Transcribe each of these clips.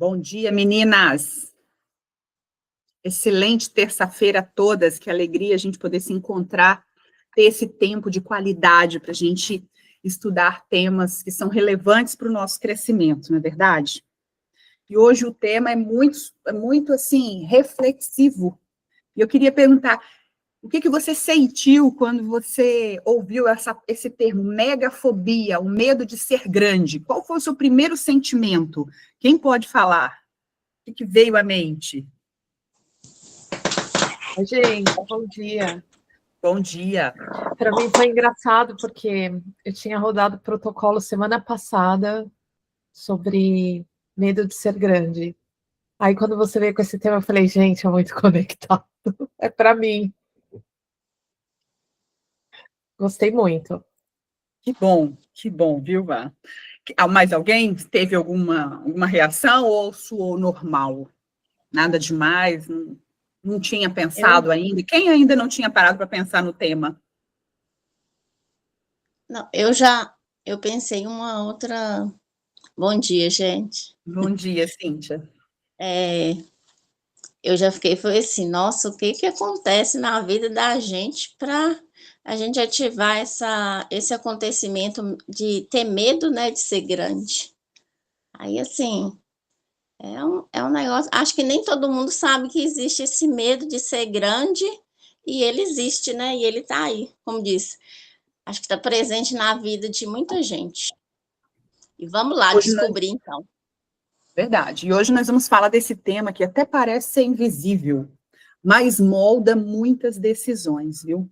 Bom dia, meninas. Excelente terça-feira a todas. Que alegria a gente poder se encontrar, ter esse tempo de qualidade para a gente estudar temas que são relevantes para o nosso crescimento, não é verdade? E hoje o tema é muito assim, reflexivo. E eu queria perguntar, o que você sentiu quando você ouviu esse termo, megafobia, o medo de ser grande? Qual foi o seu primeiro sentimento? Quem pode falar? O que veio à mente? Oi, gente, bom dia. Bom dia. Para mim foi engraçado porque eu tinha rodado protocolo semana passada sobre medo de ser grande. Aí quando você veio com esse tema, eu falei, gente, é muito conectado. É para mim. Gostei muito. Que bom, viu, Vá? Mais alguém teve alguma reação ou soou normal? Nada demais? Não tinha pensado ainda? Quem ainda não tinha parado para pensar no tema? Não, eu pensei em uma outra. Bom dia, gente. Bom dia, Cíntia. Eu já foi assim, nossa, o que acontece na vida da gente para a gente ativar esse acontecimento de ter medo, né, de ser grande. Aí, assim, é um negócio, acho que nem todo mundo sabe que existe esse medo de ser grande, e ele existe, né, e ele está aí, como disse, acho que está presente na vida de muita gente. E vamos lá descobrir, então. Verdade. E hoje nós vamos falar desse tema que até parece ser invisível, mas molda muitas decisões, viu?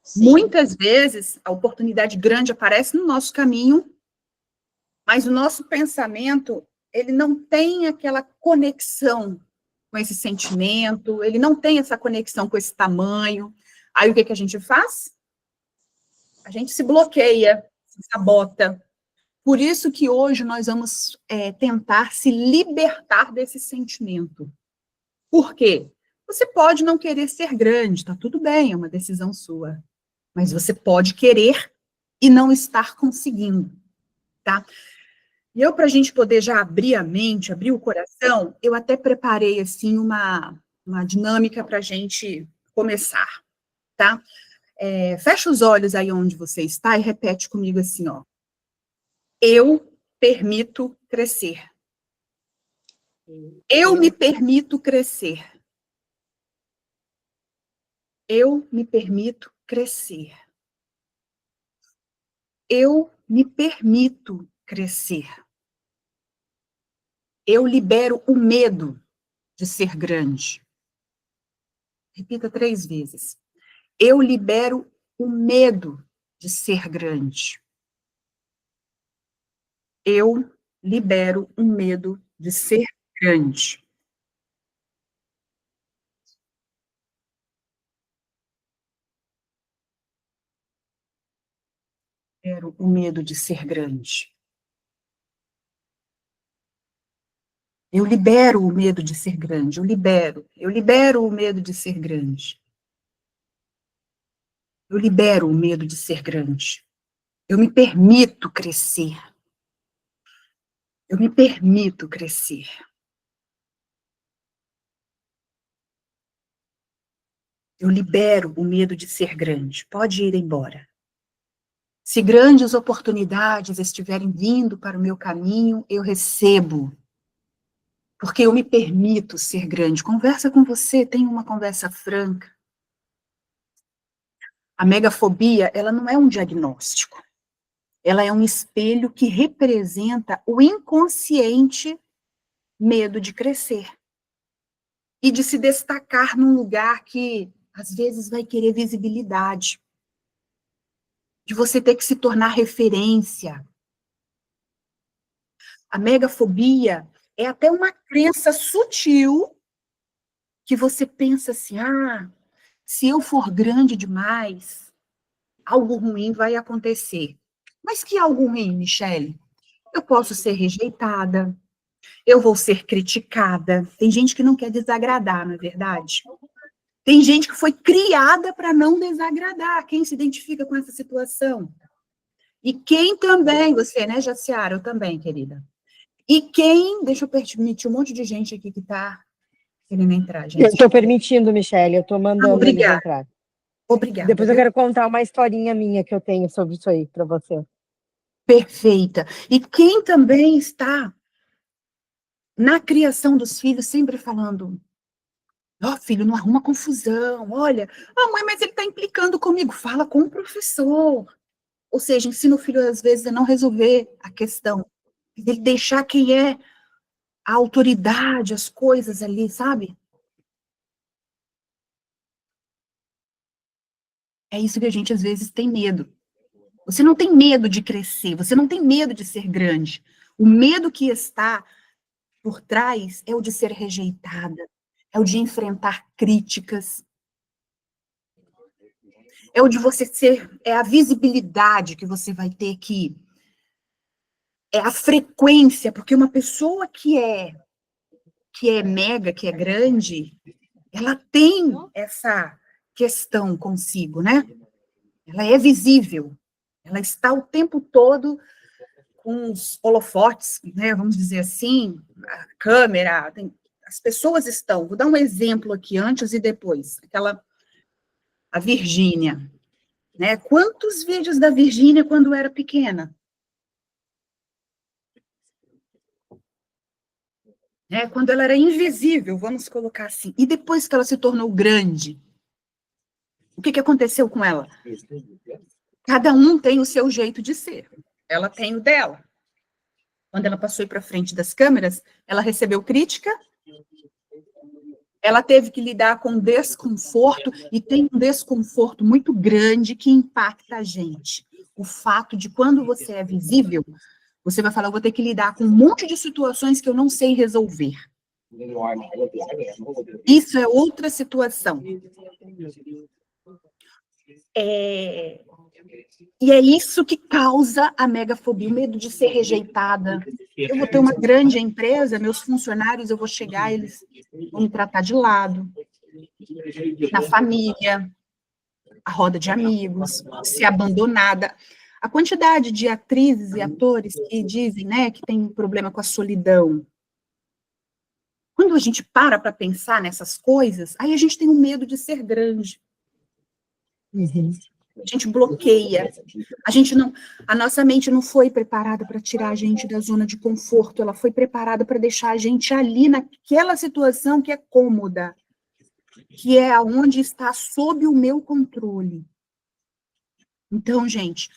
Sim. Muitas vezes a oportunidade grande aparece no nosso caminho, mas o nosso pensamento, ele não tem aquela conexão com esse sentimento, ele não tem essa conexão com esse tamanho. Aí o que a gente faz? A gente se bloqueia, se sabota. Por isso que hoje nós vamos tentar se libertar desse sentimento. Por quê? Você pode não querer ser grande, tá tudo bem, é uma decisão sua. Mas você pode querer e não estar conseguindo, tá? E eu, para a gente poder já abrir a mente, abrir o coração, eu até preparei, assim, uma dinâmica para a gente começar, tá? Fecha os olhos aí onde você está e repete comigo assim, ó. Eu permito crescer. Eu me permito crescer. Eu me permito crescer. Eu me permito crescer. Eu libero o medo de ser grande. Repita 3 vezes. Eu libero o medo de ser grande. Eu libero o medo de ser grande. Libero o medo de ser grande. Eu libero o medo de ser grande. Eu libero o medo de ser grande. Eu libero o medo de ser grande. Eu me permito crescer. Eu me permito crescer. Eu libero o medo de ser grande. Pode ir embora. Se grandes oportunidades estiverem vindo para o meu caminho, eu recebo. Porque eu me permito ser grande. Conversa com você, tenha uma conversa franca. A megafobia, ela não é um diagnóstico. Ela é um espelho que representa o inconsciente medo de crescer. E de se destacar num lugar que, às vezes, vai querer visibilidade. De você ter que se tornar referência. A megafobia é até uma crença sutil que você pensa assim, se eu for grande demais, algo ruim vai acontecer. Mas que algo ruim, Michele? Eu posso ser rejeitada, eu vou ser criticada. Tem gente que não quer desagradar, não é verdade? Tem gente que foi criada para não desagradar. Quem se identifica com essa situação? E quem também, você, né, Jaciara? Eu também, querida. E quem, deixa eu permitir um monte de gente aqui que está querendo entrar, gente. Eu estou permitindo, Michele, eu estou mandando eles Obrigada. entrar. Obrigada. Depois eu viu? quero contar uma historinha minha que eu tenho sobre isso aí para você. Perfeita. E quem também está na criação dos filhos, sempre falando, ó, filho, não arruma confusão, olha, mãe, mas ele está implicando comigo, fala com o professor. Ou seja, ensina o filho, às vezes, a não resolver a questão, ele deixar quem é a autoridade, as coisas ali, sabe? É isso que a gente, às vezes, tem medo. Você não tem medo de crescer, você não tem medo de ser grande. O medo que está por trás é o de ser rejeitada, é o de enfrentar críticas, é o de você ser, é a visibilidade que você vai ter que, é a frequência, porque uma pessoa que é mega, que é grande, ela tem essa questão consigo, né? Ela é visível, ela está o tempo todo com os holofotes, né, vamos dizer assim, a câmera, as pessoas estão, vou dar um exemplo aqui, antes e depois, a Virgínia, né, quantos vídeos da Virgínia quando era pequena? Né, quando ela era invisível, vamos colocar assim, e depois que ela se tornou grande, o que aconteceu com ela? Cada um tem o seu jeito de ser, ela tem o dela. Quando ela passou para frente das câmeras, ela recebeu crítica, ela teve que lidar com desconforto, e tem um desconforto muito grande que impacta a gente. O fato de quando você é visível, você vai falar, eu vou ter que lidar com um monte de situações que eu não sei resolver. Isso é outra situação. E é isso que causa a megafobia, o medo de ser rejeitada. Eu vou ter uma grande empresa, meus funcionários, eu vou chegar, eles vão me tratar de lado. Na família, a roda de amigos, ser abandonada. A quantidade de atrizes e atores que dizem, né, que tem problema com a solidão. Quando a gente para pensar nessas coisas, aí a gente tem um medo de ser grande. Uhum. A gente bloqueia. A nossa mente não foi preparada para tirar a gente da zona de conforto, ela foi preparada para deixar a gente ali naquela situação que é cômoda, que é onde está sob o meu controle. Então, gente,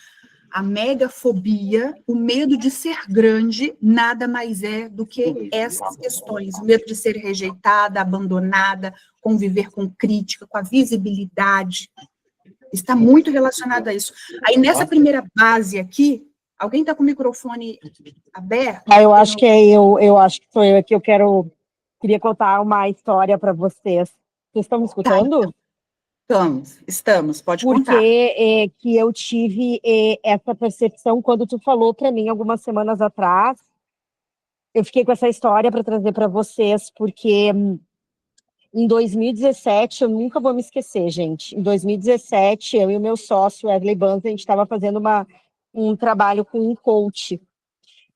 a megafobia, o medo de ser grande, nada mais é do que essas questões. O medo de ser rejeitada, abandonada, conviver com crítica, com a visibilidade. Está muito relacionado a isso. Aí, nessa primeira base aqui, alguém está com o microfone aberto? Eu acho que é eu acho que sou eu aqui, queria contar uma história para vocês. Vocês estão me escutando? Estamos, pode contar. Porque que eu tive essa percepção quando tu falou para mim algumas semanas atrás. Eu fiquei com essa história para trazer para vocês, porque em 2017, eu nunca vou me esquecer, gente. Em 2017, eu e o meu sócio, Wesley Banz, a gente estava fazendo um trabalho com um coach.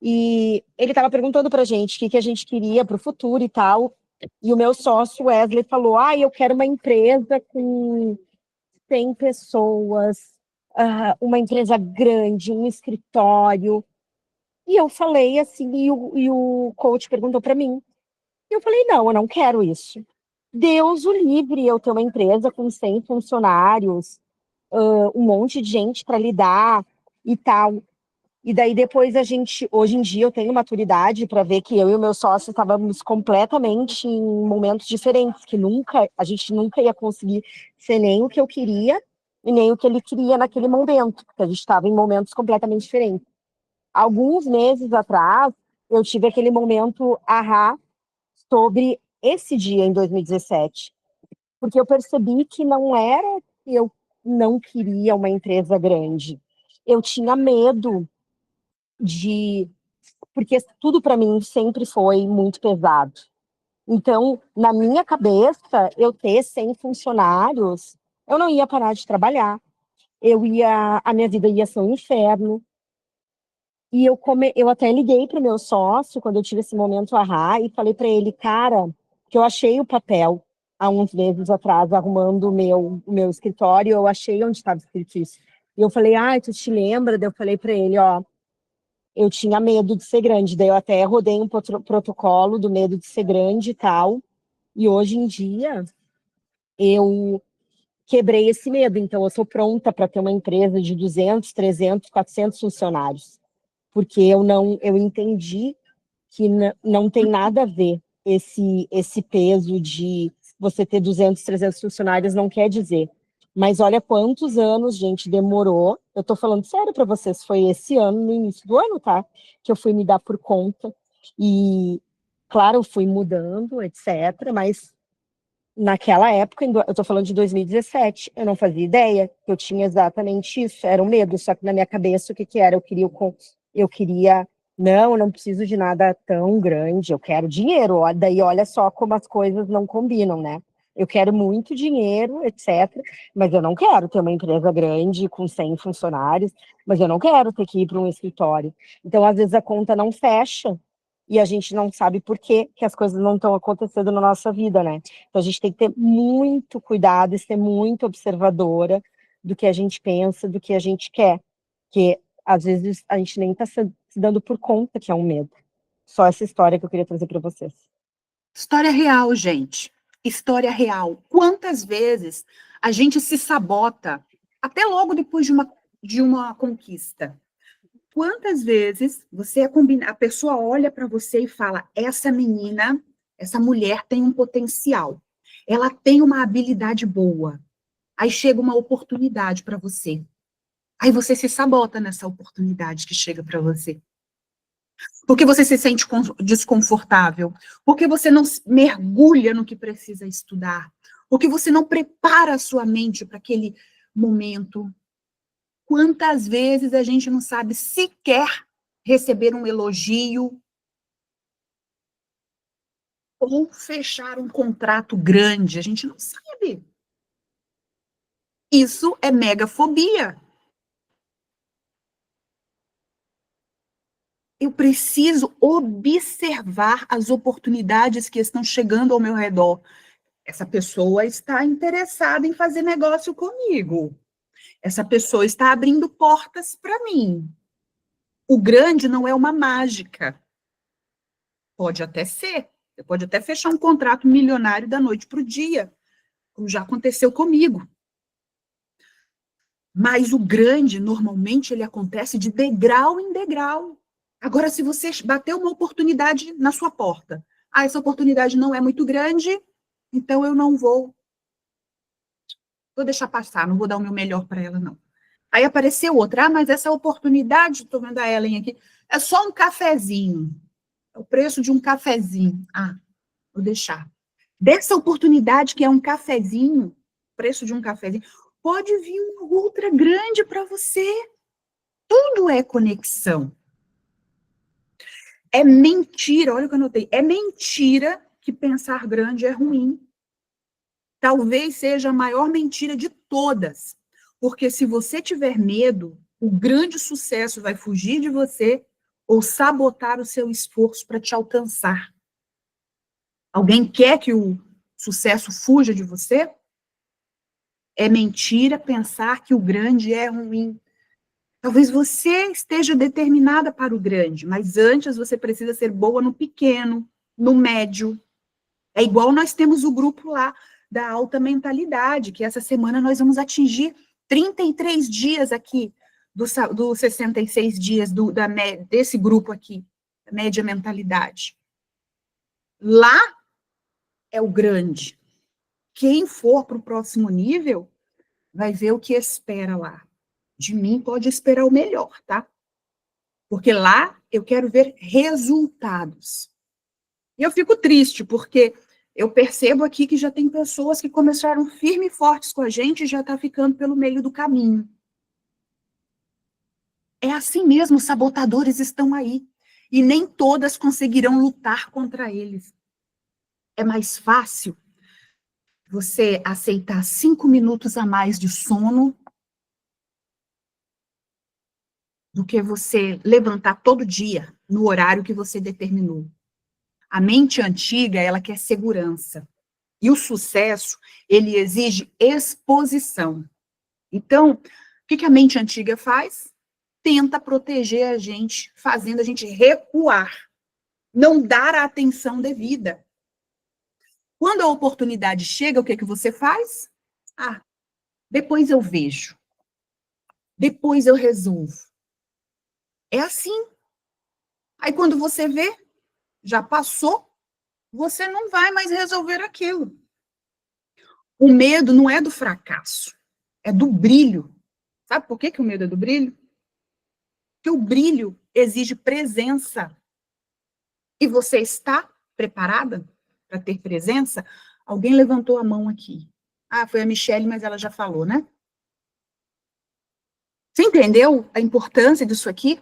E ele estava perguntando para a gente o que a gente queria para o futuro e tal. E o meu sócio, Wesley, falou, eu quero uma empresa com 100 pessoas, uma empresa grande, um escritório. E eu falei assim, e o coach perguntou para mim. E eu falei, não, eu não quero isso. Deus o livre, eu ter uma empresa com 100 funcionários, um monte de gente para lidar e tal. E daí depois hoje em dia eu tenho maturidade para ver que eu e o meu sócio estávamos completamente em momentos diferentes, que a gente nunca ia conseguir ser nem o que eu queria e nem o que ele queria naquele momento, porque a gente estava em momentos completamente diferentes. Alguns meses atrás, eu tive aquele momento sobre esse dia em 2017, porque eu percebi que não era que eu não queria uma empresa grande. Eu tinha medo porque tudo para mim sempre foi muito pesado. Então, na minha cabeça, eu ter 100 funcionários, eu não ia parar de trabalhar. A minha vida ia ser um inferno. E eu até liguei para o meu sócio, quando eu tive esse momento ahá, e falei para ele, cara, que eu achei o papel há uns meses atrás, arrumando o meu escritório, eu achei onde estava escrito isso. E eu falei, tu te lembra? Daí eu falei para ele, ó, eu tinha medo de ser grande, daí eu até rodei um protocolo do medo de ser grande e tal, e hoje em dia eu quebrei esse medo, então eu sou pronta para ter uma empresa de 200, 300, 400 funcionários, porque eu entendi que não tem nada a ver esse peso de você ter 200, 300 funcionários, não quer dizer. Mas olha quantos anos, gente, demorou. Eu tô falando sério para vocês, foi esse ano, no início do ano, tá? Que eu fui me dar por conta. E, claro, eu fui mudando, etc. Mas naquela época, eu tô falando de 2017, eu não fazia ideia que eu tinha exatamente isso, era um medo, só que na minha cabeça o que que era? Eu queria, não, eu não preciso de nada tão grande, eu quero dinheiro, daí olha só como as coisas não combinam, né? Eu quero muito dinheiro, etc., mas eu não quero ter uma empresa grande com 100 funcionários, mas eu não quero ter que ir para um escritório. Então, às vezes, a conta não fecha e a gente não sabe por que as coisas não estão acontecendo na nossa vida, né? Então, a gente tem que ter muito cuidado e ser muito observadora do que a gente pensa, do que a gente quer. Porque, às vezes, a gente nem está se dando por conta que é um medo. Só essa história que eu queria trazer para vocês. História real, gente. História real. Quantas vezes a gente se sabota, até logo depois de uma conquista? Quantas vezes a pessoa olha para você e fala: essa menina, essa mulher tem um potencial, ela tem uma habilidade boa. Aí chega uma oportunidade para você. Aí você se sabota nessa oportunidade que chega para você. Porque você se sente desconfortável, porque você não mergulha no que precisa estudar, porque você não prepara a sua mente para aquele momento. Quantas vezes a gente não sabe sequer receber um elogio ou fechar um contrato grande? A gente não sabe. Isso é megafobia. Eu preciso observar as oportunidades que estão chegando ao meu redor. Essa pessoa está interessada em fazer negócio comigo. Essa pessoa está abrindo portas para mim. O grande não é uma mágica. Pode até ser. Você pode até fechar um contrato milionário da noite para o dia, como já aconteceu comigo. Mas o grande, normalmente, ele acontece de degrau em degrau. Agora, se você bater uma oportunidade na sua porta, essa oportunidade não é muito grande, então eu não vou deixar passar, não vou dar o meu melhor para ela, não. Aí apareceu outra, mas essa oportunidade, estou vendo a Ellen aqui, é só um cafezinho. É o preço de um cafezinho. Vou deixar. Dessa oportunidade que é um cafezinho, preço de um cafezinho, pode vir uma outra grande para você. Tudo é conexão. É mentira, olha o que eu anotei, é mentira que pensar grande é ruim. Talvez seja a maior mentira de todas, porque se você tiver medo, o grande sucesso vai fugir de você ou sabotar o seu esforço para te alcançar. Alguém quer que o sucesso fuja de você? É mentira pensar que o grande é ruim. Talvez você esteja determinada para o grande, mas antes você precisa ser boa no pequeno, no médio. É igual nós temos o grupo lá da alta mentalidade, que essa semana nós vamos atingir 33 dias aqui, dos 66 dias desse grupo aqui, da média mentalidade. Lá é o grande. Quem for para o próximo nível vai ver o que espera lá. De mim pode esperar o melhor, tá? Porque lá eu quero ver resultados. E eu fico triste, porque eu percebo aqui que já tem pessoas que começaram firme e fortes com a gente e já está ficando pelo meio do caminho. É assim mesmo, os sabotadores estão aí. E nem todas conseguirão lutar contra eles. É mais fácil você aceitar 5 minutos a mais de sono do que você levantar todo dia no horário que você determinou. A mente antiga, ela quer segurança. E o sucesso, ele exige exposição. Então, o que a mente antiga faz? Tenta proteger a gente, fazendo a gente recuar, não dar a atenção devida. Quando a oportunidade chega, o que você faz? Ah, depois eu vejo. Depois eu resolvo. É assim. Aí quando você vê, já passou, você não vai mais resolver aquilo. O medo não é do fracasso, é do brilho. Sabe por que o medo é do brilho? Porque o brilho exige presença. E você está preparada para ter presença? Alguém levantou a mão aqui. Ah, foi a Michelle, mas ela já falou, né? Você entendeu a importância disso aqui?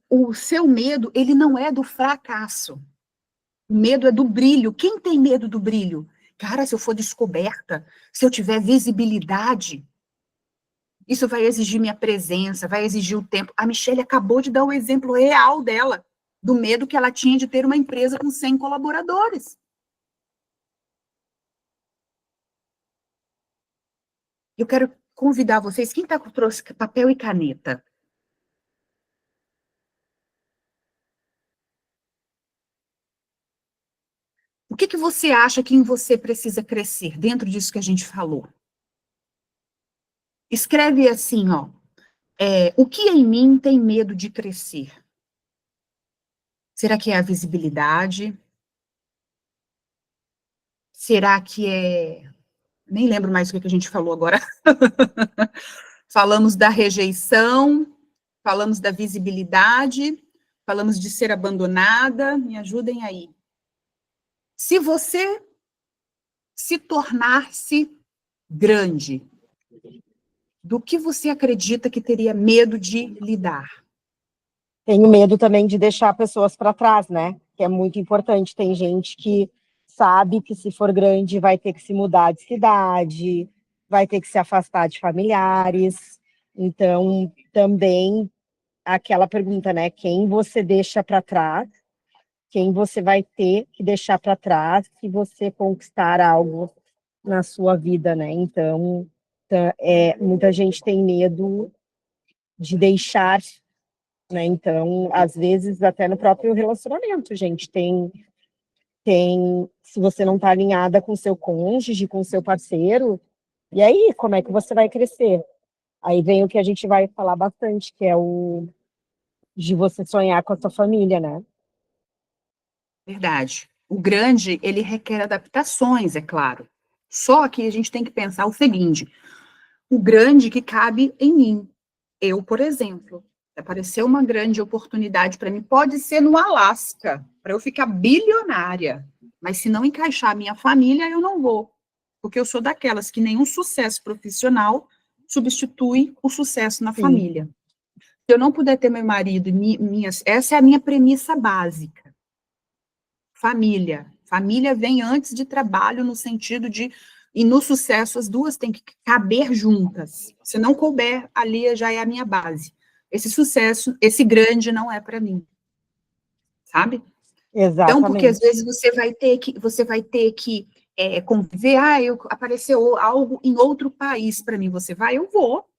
O seu medo, ele não é do fracasso. O medo é do brilho. Quem tem medo do brilho? Cara, se eu for descoberta, se eu tiver visibilidade, isso vai exigir minha presença, vai exigir o tempo. A Michelle acabou de dar o exemplo real dela, do medo que ela tinha de ter uma empresa com 100 colaboradores. Eu quero convidar vocês, quem trouxe papel e caneta? O que você acha que em você precisa crescer dentro disso que a gente falou? Escreve assim, ó. O que em mim tem medo de crescer? Será que é a visibilidade? Será que é... Nem lembro mais o que a gente falou agora. Falamos da rejeição, falamos da visibilidade, falamos de ser abandonada. Me ajudem aí. Se você se tornar-se grande, do que você acredita que teria medo de lidar? Tenho medo também de deixar pessoas para trás, né? Que é muito importante. Tem gente que sabe que se for grande vai ter que se mudar de cidade, vai ter que se afastar de familiares. Então, também aquela pergunta, né? Quem você deixa para trás? Quem você vai ter que deixar para trás se você conquistar algo na sua vida, né? Então, muita gente tem medo de deixar, né? Então, às vezes, até no próprio relacionamento, gente, se você não está alinhada com seu cônjuge, com seu parceiro, e aí, como é que você vai crescer? Aí vem o que a gente vai falar bastante, que é o de você sonhar com a sua família, né? Verdade. O grande, ele requer adaptações, é claro. Só que a gente tem que pensar o seguinte, o grande que cabe em mim. Eu, por exemplo, apareceu uma grande oportunidade para mim, pode ser no Alasca, para eu ficar bilionária, mas se não encaixar a minha família, eu não vou, porque eu sou daquelas que nenhum sucesso profissional substitui o sucesso na família. Se eu não puder ter meu marido e essa é a minha premissa básica. Família. Família vem antes de trabalho, no sentido de, e no sucesso as duas têm que caber juntas. Se não couber, ali já é a minha base. Esse sucesso, esse grande não é para mim. Sabe? Exatamente. Então, porque às vezes você vai ter que conviver, apareceu algo em outro país para mim, você vai, eu vou.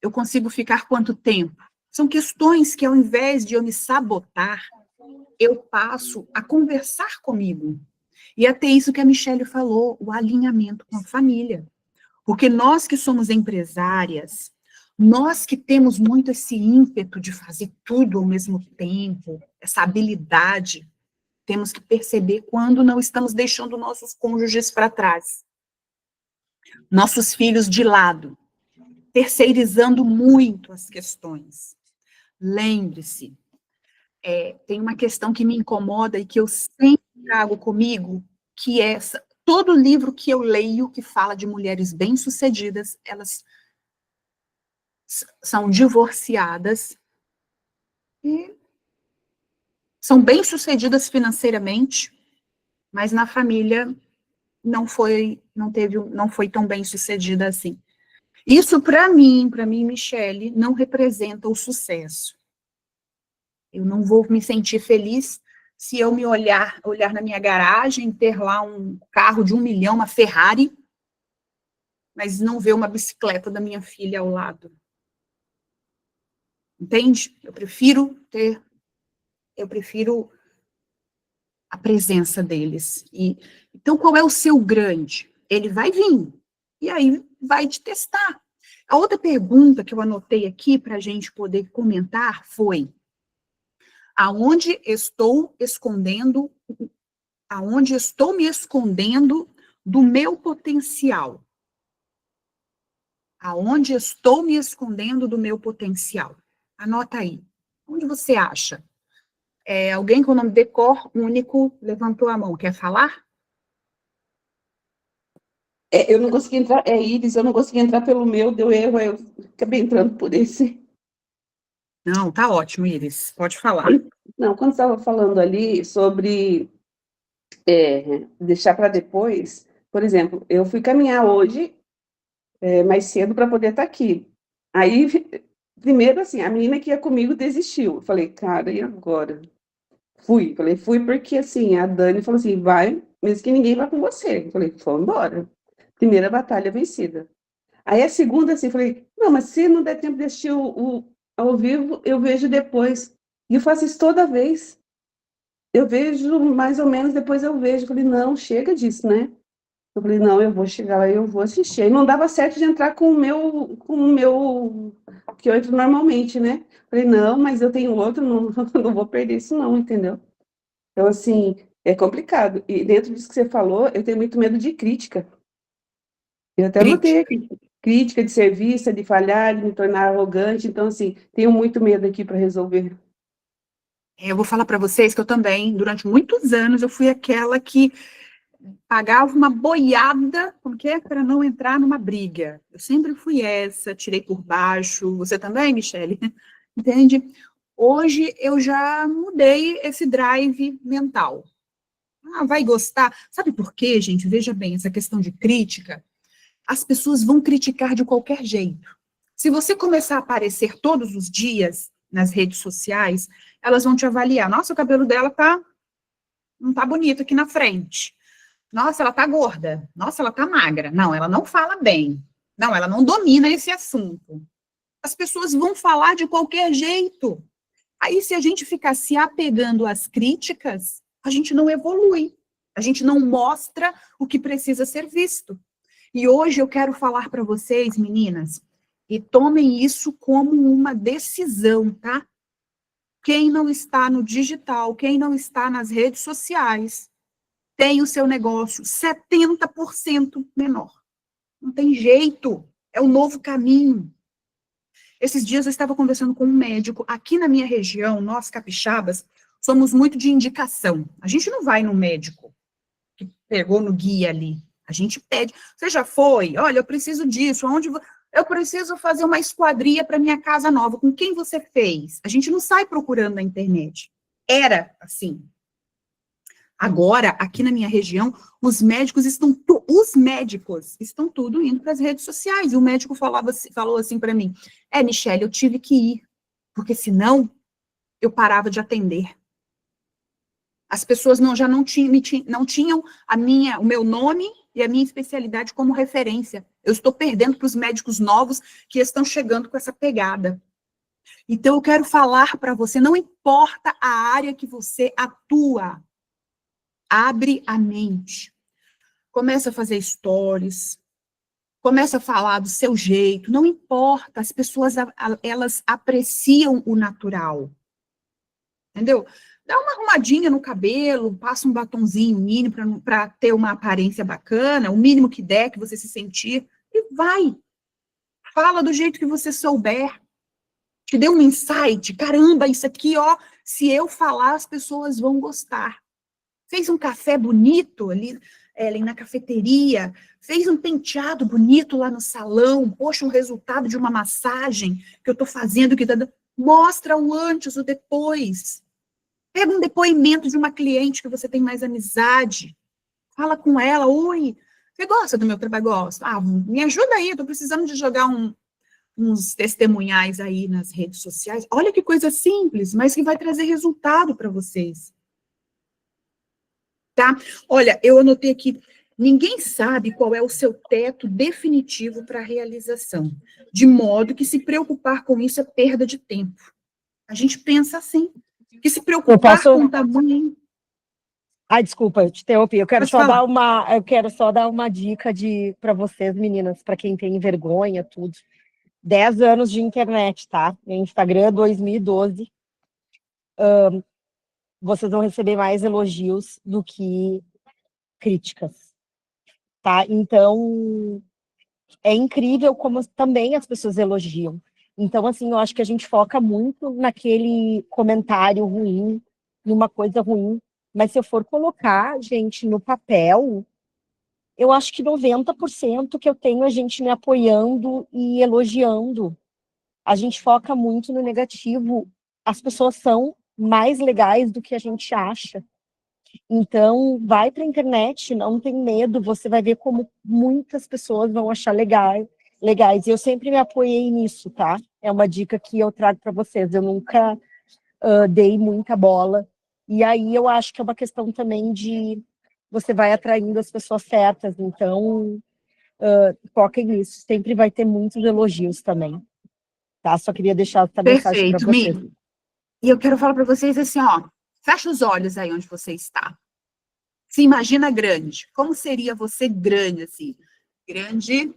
Eu consigo ficar quanto tempo? São questões que ao invés de eu me sabotar, eu passo a conversar comigo. E até isso que a Michelle falou, o alinhamento com a família. Porque nós que somos empresárias, nós que temos muito esse ímpeto de fazer tudo ao mesmo tempo, essa habilidade, temos que perceber quando não estamos deixando nossos cônjuges para trás. Nossos filhos de lado, terceirizando muito as questões. Lembre-se, tem uma questão que me incomoda e que eu sempre trago comigo, que é todo livro que eu leio que fala de mulheres bem-sucedidas, elas são divorciadas e são bem-sucedidas financeiramente, mas na família não foi tão bem-sucedida assim. Isso, para mim, Michele, não representa o sucesso. Eu não vou me sentir feliz se eu me olhar na minha garagem, ter lá um carro de 1 milhão, uma Ferrari, mas não ver uma bicicleta da minha filha ao lado. Entende? Eu prefiro a presença deles. Então, qual é o seu grande? Ele vai vir, e aí vai te testar. A outra pergunta que eu anotei aqui para a gente poder comentar foi: aonde estou me escondendo do meu potencial? Aonde estou me escondendo do meu potencial? Anota aí. Onde você acha? Alguém com o nome Decor Único levantou a mão. Quer falar? Eu não consegui entrar, Iris, eu não consegui entrar pelo meu, deu erro, aí eu acabei entrando por esse. Não, tá ótimo, Iris. Pode falar. Não, quando estava falando ali sobre deixar para depois, por exemplo, eu fui caminhar hoje mais cedo para poder estar aqui. Aí, primeiro, assim, a menina que ia comigo desistiu. Eu falei, cara, e agora? Fui porque, assim, a Dani falou assim, vai, mesmo que ninguém vá com você. Eu falei, vamos embora. Primeira batalha vencida. Aí a segunda, assim, falei, não, mas se não der tempo de assistir ao vivo, eu vejo depois. E eu faço isso toda vez. Eu vejo mais ou menos, depois eu vejo. Eu falei, não, chega disso, né? Eu falei, não, eu vou chegar lá e eu vou assistir. Aí não dava certo de entrar com o meu, que eu entro normalmente, né? Eu falei, não, mas eu tenho outro, não, não vou perder isso não, entendeu? Então, assim, é complicado. E dentro disso que você falou, eu tenho muito medo de crítica. Eu até anotei aqui, crítica de serviço, de falhar, de me tornar arrogante. Então, assim, tenho muito medo aqui para resolver. Eu vou falar para vocês que eu também, durante muitos anos, eu fui aquela que pagava uma boiada, como que é, para não entrar numa briga. Eu sempre fui essa, tirei por baixo. Você também, Michele? Entende? Hoje eu já mudei esse drive mental. Vai gostar? Sabe por quê, gente? Veja bem, essa questão de crítica, as pessoas vão criticar de qualquer jeito. Se você começar a aparecer todos os dias nas redes sociais, elas vão te avaliar. Nossa, o cabelo dela não tá bonito aqui na frente. Nossa, ela tá gorda. Nossa, ela tá magra. Não, ela não fala bem. Não, ela não domina esse assunto. As pessoas vão falar de qualquer jeito. Aí, se a gente ficar se apegando às críticas, a gente não evolui. A gente não mostra o que precisa ser visto. E hoje eu quero falar para vocês, meninas, e tomem isso como uma decisão, tá? Quem não está no digital, quem não está nas redes sociais, tem o seu negócio 70% menor. Não tem jeito, é o novo caminho. Esses dias eu estava conversando com um médico. Aqui na minha região, nós capixabas, somos muito de indicação. A gente não vai no médico que pegou no guia ali. A gente pede. Você já foi? Olha, eu preciso disso. Eu preciso fazer uma esquadria para minha casa nova. Com quem você fez? A gente não sai procurando na internet. Era assim. Agora, aqui na minha região, os médicos estão tudo indo para as redes sociais. E o médico falou assim para mim, Michele, eu tive que ir, porque senão eu parava de atender. As pessoas não tinham o meu nome e a minha especialidade como referência. Eu estou perdendo para os médicos novos que estão chegando com essa pegada. Então, eu quero falar para você, não importa a área que você atua, abre a mente. Começa a fazer stories. Começa a falar do seu jeito. Não importa. As pessoas, elas apreciam o natural. Entendeu? Dá uma arrumadinha no cabelo, passa um batonzinho mínimo para ter uma aparência bacana, o mínimo que der, que você se sentir, e vai. Fala do jeito que você souber. Te deu um insight. Caramba, isso aqui, se eu falar, as pessoas vão gostar. Fez um café bonito ali na cafeteria, fez um penteado bonito lá no salão, poxa, um resultado de uma massagem que eu estou fazendo, mostra o antes, o depois. Pega um depoimento de uma cliente que você tem mais amizade, fala com ela, oi, Você gosta do meu trabalho? Gosto. Ah, me ajuda aí, eu tô precisando de jogar uns testemunhais aí nas redes sociais. Olha que coisa simples, mas que vai trazer resultado para vocês. Tá? Olha, eu anotei aqui, ninguém sabe qual é o seu teto definitivo para a realização, de modo que se preocupar com isso é perda de tempo. A gente pensa assim, que se preocupar com o tamanho... Ai, desculpa, eu te interrompi. Eu quero Pode falar. só dar uma dica para vocês, meninas, para quem tem vergonha, tudo. 10 anos de internet, tá? Meu Instagram 2012. Vocês vão receber mais elogios do que críticas, tá? Então, é incrível como também as pessoas elogiam. Então, assim, eu acho que a gente foca muito naquele comentário ruim, numa coisa ruim, mas se eu for colocar, gente, no papel, eu acho que 90% que eu tenho a gente me apoiando e elogiando. A gente foca muito no negativo. As pessoas são mais legais do que a gente acha. Então, vai para a internet, não tem medo, você vai ver como muitas pessoas vão achar legais. E eu sempre me apoiei nisso, tá? É uma dica que eu trago para vocês. Eu nunca dei muita bola. E aí eu acho que é uma questão também de você vai atraindo as pessoas certas. Então, foquem nisso. Sempre vai ter muitos elogios também. Tá? Só queria deixar essa mensagem para Perfeito, vocês. Mi. E eu quero falar para vocês assim, ó, fecha os olhos aí onde você está. Se imagina grande. Como seria você grande, assim? Grande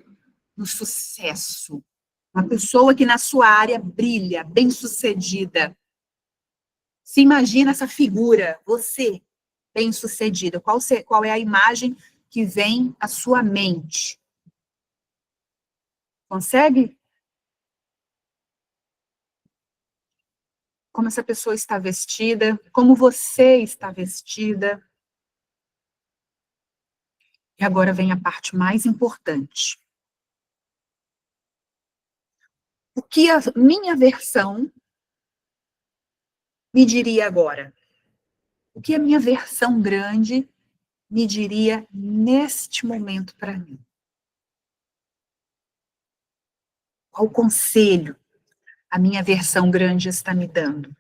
no sucesso. Uma pessoa que na sua área brilha, bem-sucedida. Se imagina essa figura, você, bem-sucedida. Qual é a imagem que vem à sua mente? Consegue? Como essa pessoa está vestida? Como você está vestida? E agora vem a parte mais importante. O que a minha versão me diria agora? O que a minha versão grande me diria neste momento para mim? Qual conselho a minha versão grande está me dando?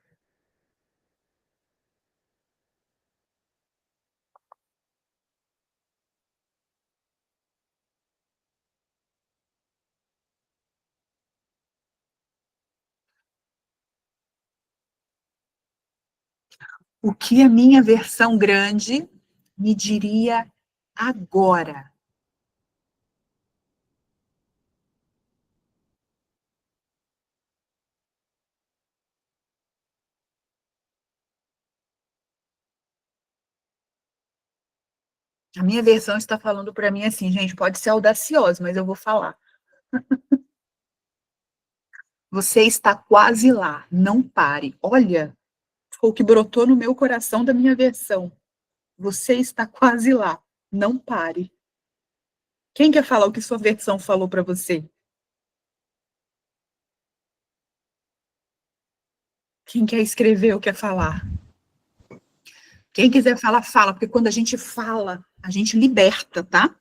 O que a minha versão grande me diria agora? A minha versão está falando para mim assim, gente, pode ser audacioso, mas eu vou falar. Você está quase lá, não pare. Olha, foi o que brotou no meu coração da minha versão. Você está quase lá, não pare. Quem quer falar o que sua versão falou para você? Quem quer escrever ou quer falar? Quem quiser falar, fala, porque quando a gente fala, a gente liberta, tá?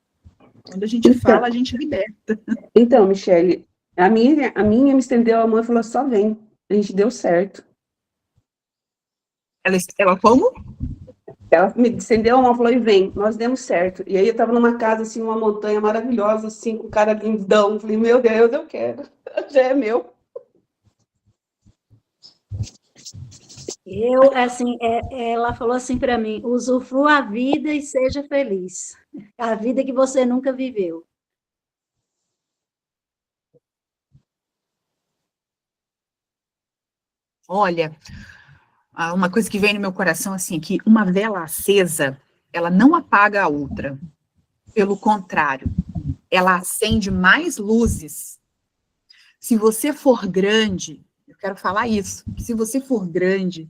Quando a gente fala, a gente liberta. Então, Michele, a minha me estendeu a mão e falou, só vem. A gente deu certo. Ela como? Ela me estendeu a mão e falou, e vem, nós demos certo. E aí eu estava numa casa, assim, uma montanha maravilhosa, assim, com um cara lindão. Falei, meu Deus, eu quero. Já é meu. Ela falou assim para mim: usufrua a vida e seja feliz. A vida que você nunca viveu. Olha, uma coisa que vem no meu coração, assim, que uma vela acesa, ela não apaga a outra. Pelo contrário, ela acende mais luzes. Se você for grande, eu quero falar isso, que se você for grande,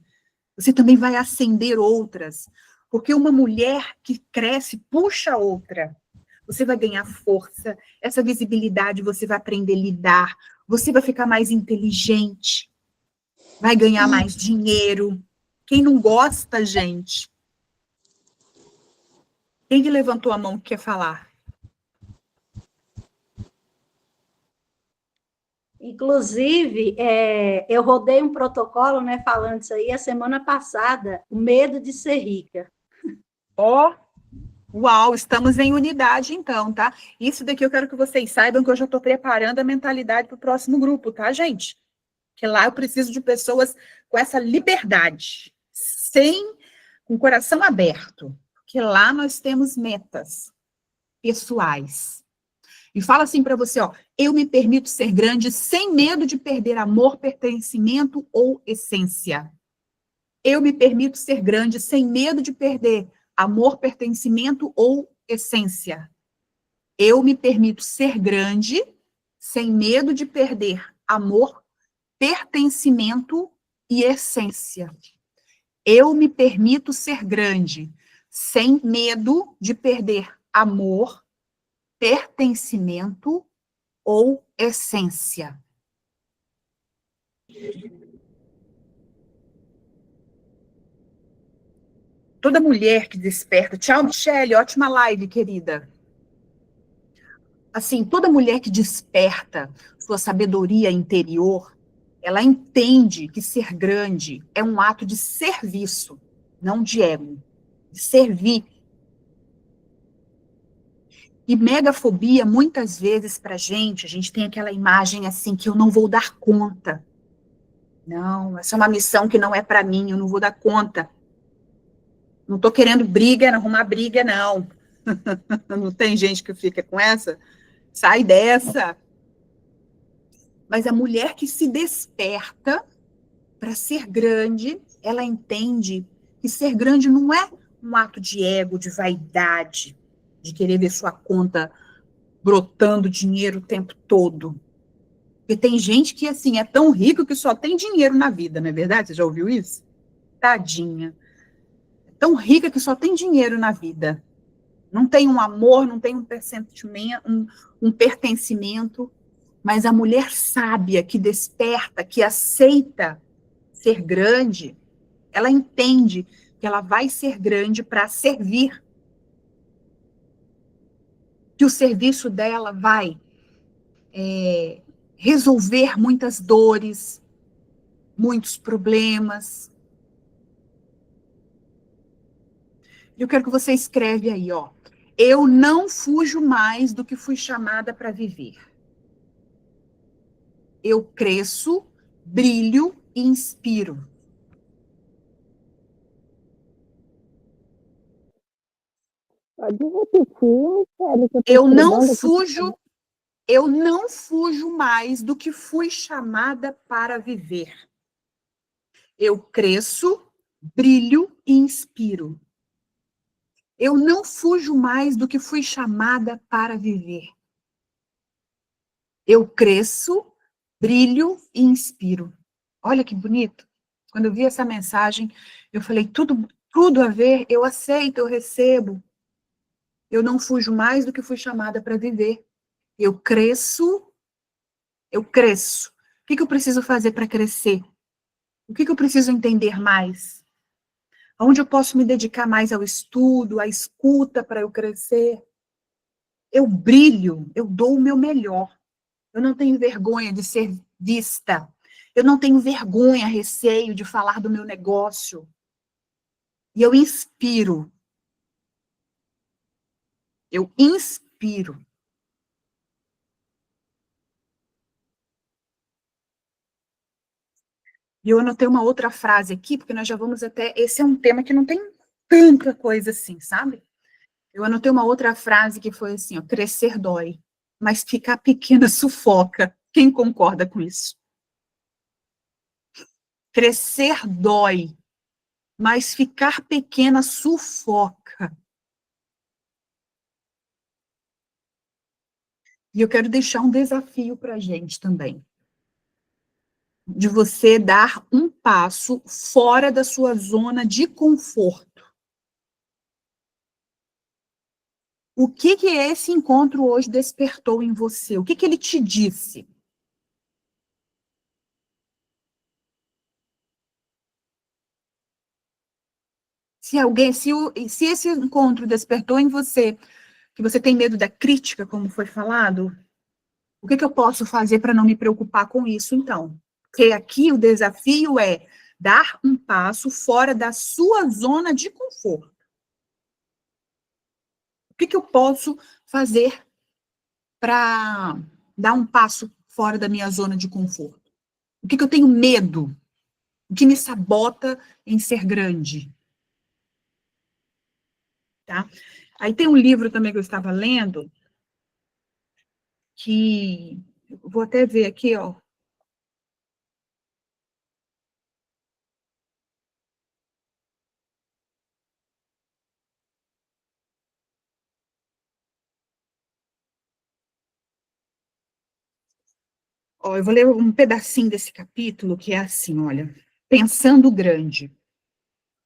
você também vai acender outras, porque uma mulher que cresce puxa a outra. Você vai ganhar força, essa visibilidade você vai aprender a lidar, você vai ficar mais inteligente, vai ganhar mais dinheiro. Quem não gosta, gente? Quem que levantou a mão que quer falar? Inclusive, eu rodei um protocolo, né, falando isso aí, a semana passada, o medo de ser rica. Ó, uau, estamos em unidade então, tá? Isso daqui eu quero que vocês saibam que eu já estou preparando a mentalidade para o próximo grupo, tá, gente? Que lá eu preciso de pessoas com essa liberdade, com o coração aberto, porque lá nós temos metas pessoais. E fala assim para você, ó, eu me permito ser grande sem medo de perder amor, pertencimento ou essência. Eu me permito ser grande sem medo de perder amor, pertencimento ou essência. Eu me permito ser grande sem medo de perder amor, pertencimento e essência. Eu me permito ser grande sem medo de perder amor, pertencimento ou essência. Toda mulher que desperta. Tchau, Michele, ótima live, querida. Assim, toda mulher que desperta sua sabedoria interior, ela entende que ser grande é um ato de serviço, não de ego, de servir. E megafobia, muitas vezes, pra gente, a gente tem aquela imagem assim, que eu não vou dar conta. Não, essa é uma missão que não é para mim, eu não vou dar conta. Não estou querendo briga, não arrumar briga, não. Não tem gente que fica com essa? Sai dessa. Mas a mulher que se desperta para ser grande, ela entende que ser grande não é um ato de ego, de vaidade, de querer ver sua conta brotando dinheiro o tempo todo. Porque tem gente que, assim, é tão rico que só tem dinheiro na vida, não é verdade? Você já ouviu isso? Tadinha. É tão rica que só tem dinheiro na vida. Não tem um amor, não tem um pertencimento, mas a mulher sábia que desperta, que aceita ser grande, ela entende que ela vai ser grande para servir, que o serviço dela vai resolver muitas dores, muitos problemas. Eu quero que você escreve aí, ó. Eu não fujo mais do que fui chamada para viver. Eu cresço, brilho e inspiro. Pode repetir, Michele, que eu tô Eu não escrevendo aqui. fujo mais do que fui chamada para viver. Eu cresço, brilho e inspiro. Eu não fujo mais do que fui chamada para viver. Eu cresço, brilho e inspiro. Olha que bonito. Quando eu vi essa mensagem, eu falei, tudo a ver, eu aceito, eu recebo. Eu não fujo mais do que fui chamada para viver. Eu cresço, eu cresço. O que eu preciso fazer para crescer? O que eu preciso entender mais? Onde eu posso me dedicar mais ao estudo, à escuta para eu crescer? Eu brilho, eu dou o meu melhor. Eu não tenho vergonha de ser vista. Eu não tenho vergonha, receio de falar do meu negócio. E eu inspiro. Eu inspiro. E eu anotei uma outra frase aqui, porque nós já vamos até... Esse é um tema que não tem tanta coisa assim, sabe? Eu anotei uma outra frase que foi assim, ó, crescer dói, mas ficar pequena sufoca. Quem concorda com isso? Crescer dói, mas ficar pequena sufoca. E eu quero deixar um desafio para a gente também. De você dar um passo fora da sua zona de conforto. O que esse encontro hoje despertou em você? O que ele te disse? Se esse encontro despertou em você, que você tem medo da crítica, como foi falado, O que eu posso fazer para não me preocupar com isso, então? Porque aqui o desafio é dar um passo fora da sua zona de conforto. O que eu posso fazer para dar um passo fora da minha zona de conforto? O que eu tenho medo? O que me sabota em ser grande? Tá? Aí tem um livro também que eu estava lendo, que vou até ver aqui, ó. Ó, eu vou ler um pedacinho desse capítulo que é assim, olha. Pensando grande.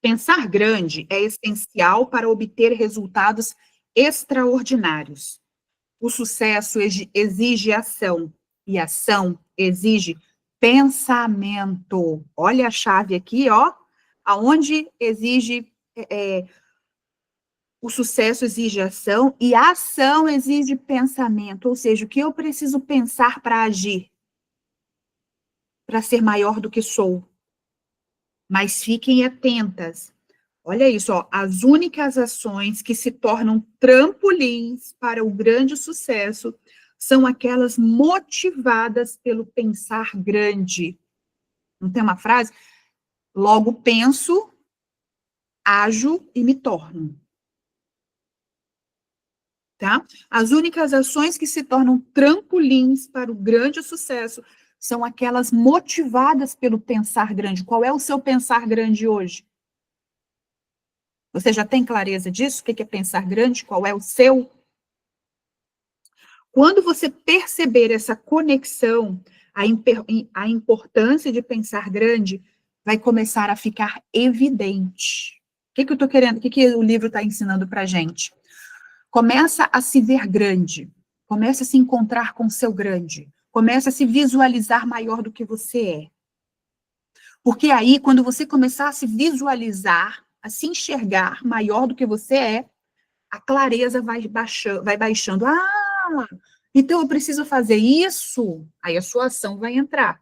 Pensar grande é essencial para obter resultados extraordinários. O sucesso exige ação, e ação exige pensamento. Olha a chave aqui, ó, aonde exige o sucesso exige ação e a ação exige pensamento, ou seja, o que eu preciso pensar para agir, para ser maior do que sou. Mas fiquem atentas. Olha isso, ó, as únicas ações que se tornam trampolins para o grande sucesso são aquelas motivadas pelo pensar grande. Não tem uma frase? Logo penso, ajo e me torno. Tá? As únicas ações que se tornam trampolins para o grande sucesso são aquelas motivadas pelo pensar grande. Qual é o seu pensar grande hoje? Você já tem clareza disso? O que é pensar grande? Qual é o seu? Quando você perceber essa conexão, a importância de pensar grande vai começar a ficar evidente. O que eu estou querendo? O que o livro está ensinando para a gente? Começa a se ver grande. Começa a se encontrar com o seu grande. Começa a se visualizar maior do que você é. Porque aí, quando você começar a se visualizar, a se enxergar maior do que você é, a clareza vai baixando. Ah, então eu preciso fazer isso? Aí a sua ação vai entrar.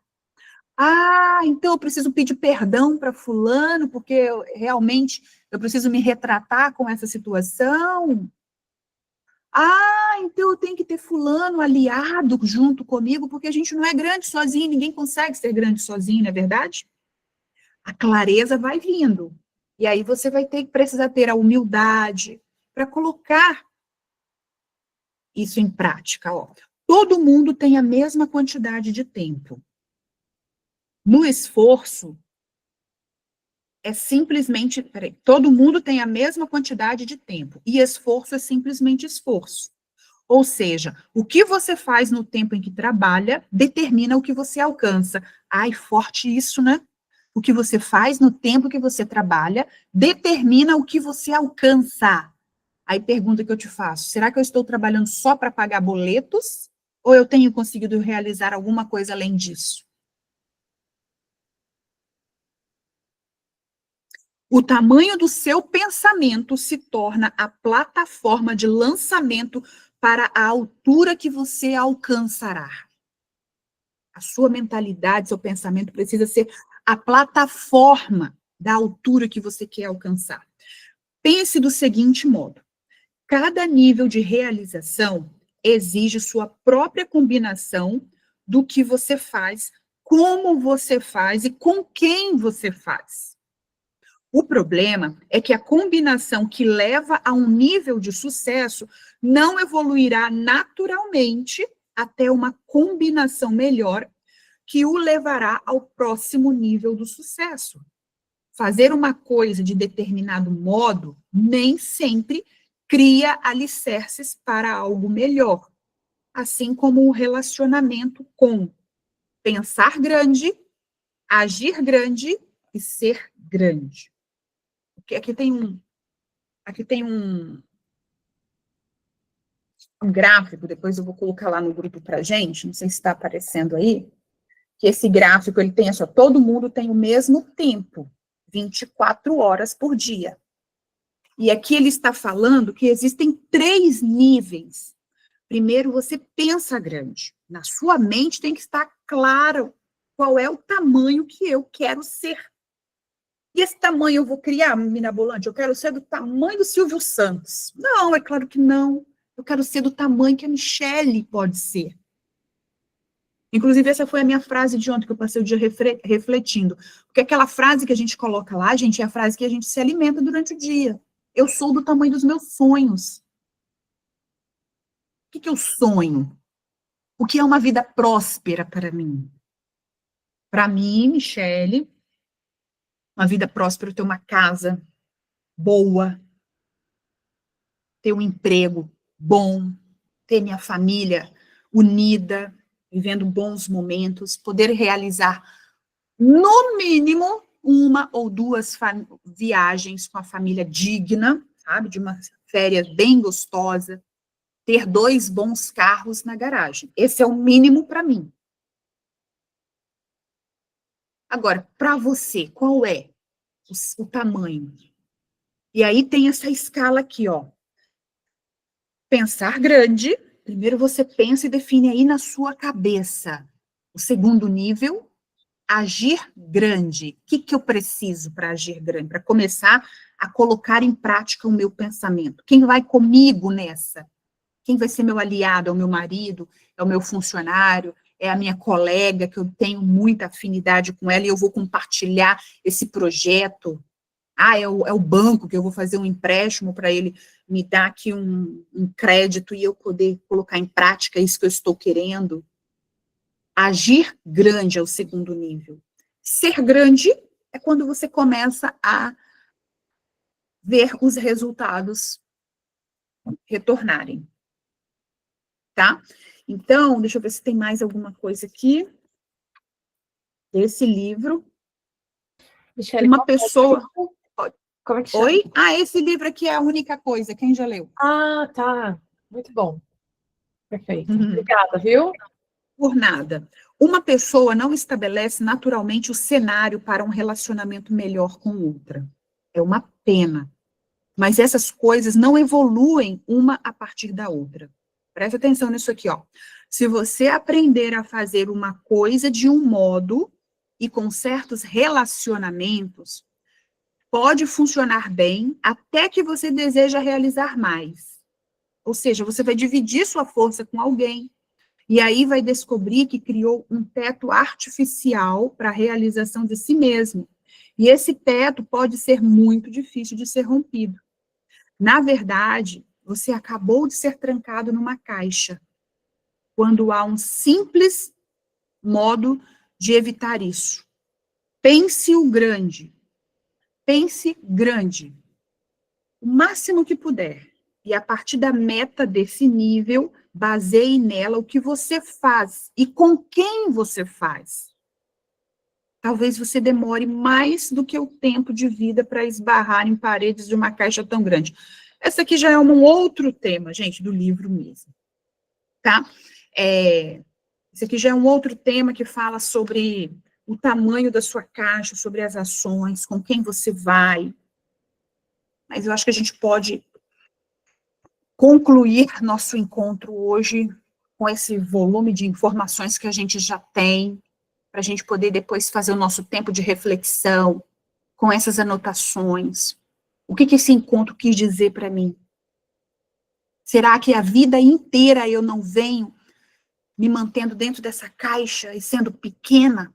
Ah, então eu preciso pedir perdão para fulano, porque realmente eu preciso me retratar com essa situação. Ah, então eu tenho que ter fulano aliado junto comigo, porque a gente não é grande sozinho, ninguém consegue ser grande sozinho, não é verdade? A clareza vai vindo. E aí você vai precisar ter a humildade para colocar isso em prática. Ó. Todo mundo tem a mesma quantidade de tempo. No esforço, é simplesmente... todo mundo tem a mesma quantidade de tempo. E esforço é simplesmente esforço. Ou seja, o que você faz no tempo em que trabalha determina o que você alcança. Ai, forte isso, né? O que você faz no tempo que você trabalha determina o que você alcança. Aí pergunta que eu te faço, será que eu estou trabalhando só para pagar boletos? Ou eu tenho conseguido realizar alguma coisa além disso? O tamanho do seu pensamento se torna a plataforma de lançamento para a altura que você alcançará. A sua mentalidade, seu pensamento precisa ser a plataforma da altura que você quer alcançar. Pense do seguinte modo: cada nível de realização exige sua própria combinação do que você faz, como você faz e com quem você faz. O problema é que a combinação que leva a um nível de sucesso não evoluirá naturalmente até uma combinação melhor que o levará ao próximo nível do sucesso. Fazer uma coisa de determinado modo nem sempre cria alicerces para algo melhor, assim como o relacionamento com pensar grande, agir grande e ser grande. Aqui tem um gráfico, depois eu vou colocar lá no grupo para gente, não sei se está aparecendo aí, que esse gráfico, ele tem assim, todo mundo tem o mesmo tempo, 24 horas por dia. E aqui ele está falando que existem 3 níveis. Primeiro, você pensa grande. Na sua mente tem que estar claro qual é o tamanho que eu quero ser. E esse tamanho eu vou criar, mirabolante? Eu quero ser do tamanho do Silvio Santos. Não, é claro que não. Eu quero ser do tamanho que a Michele pode ser. Inclusive, essa foi a minha frase de ontem, que eu passei o dia refletindo. Porque aquela frase que a gente coloca lá, gente, é a frase que a gente se alimenta durante o dia. Eu sou do tamanho dos meus sonhos. O que eu sonho? O que é uma vida próspera para mim? Para mim, Michele, uma vida próspera, ter uma casa boa, ter um emprego bom, ter minha família unida, vivendo bons momentos, poder realizar, no mínimo, 1 ou 2 viagens com a família digna, sabe? De uma férias bem gostosa, ter 2 bons carros na garagem. Esse é o mínimo para mim. Agora, para você, qual é o tamanho? E aí tem essa escala aqui, ó. Pensar grande. Primeiro você pensa e define aí na sua cabeça. O segundo nível, agir grande. O que eu preciso para agir grande? Para começar a colocar em prática o meu pensamento. Quem vai comigo nessa? Quem vai ser meu aliado? É o meu marido? É o meu funcionário? É a minha colega, que eu tenho muita afinidade com ela e eu vou compartilhar esse projeto? É o banco que eu vou fazer um empréstimo para ele me dar aqui um crédito e eu poder colocar em prática isso que eu estou querendo? Agir grande é o segundo nível. Ser grande é quando você começa a ver os resultados retornarem. Tá? Então, deixa eu ver se tem mais alguma coisa aqui. Desse livro. Michele, Uma pessoa... Como é que chama? Oi? Esse livro aqui é A Única Coisa. Quem já leu? Tá. Muito bom. Perfeito. Obrigada, viu? Por nada. Uma pessoa não estabelece naturalmente o cenário para um relacionamento melhor com outra. É uma pena. Mas essas coisas não evoluem uma a partir da outra. Presta atenção nisso aqui, ó. Se você aprender a fazer uma coisa de um modo e com certos relacionamentos, pode funcionar bem até que você deseja realizar mais. Ou seja, você vai dividir sua força com alguém, e aí vai descobrir que criou um teto artificial para a realização de si mesmo. E esse teto pode ser muito difícil de ser rompido. Na verdade, você acabou de ser trancado numa caixa, quando há um simples modo de evitar isso. Pense o grande. Pense grande. O máximo que puder. E a partir da meta desse nível, baseie nela o que você faz e com quem você faz. Talvez você demore mais do que o tempo de vida para esbarrar em paredes de uma caixa tão grande. Esse aqui já é um outro tema, gente, do livro mesmo. Tá? Esse aqui já é um outro tema que fala sobre o tamanho da sua caixa, sobre as ações, com quem você vai. Mas eu acho que a gente pode concluir nosso encontro hoje com esse volume de informações que a gente já tem, para a gente poder depois fazer o nosso tempo de reflexão, com essas anotações. O que esse encontro quis dizer para mim? Será que a vida inteira eu não venho me mantendo dentro dessa caixa e sendo pequena?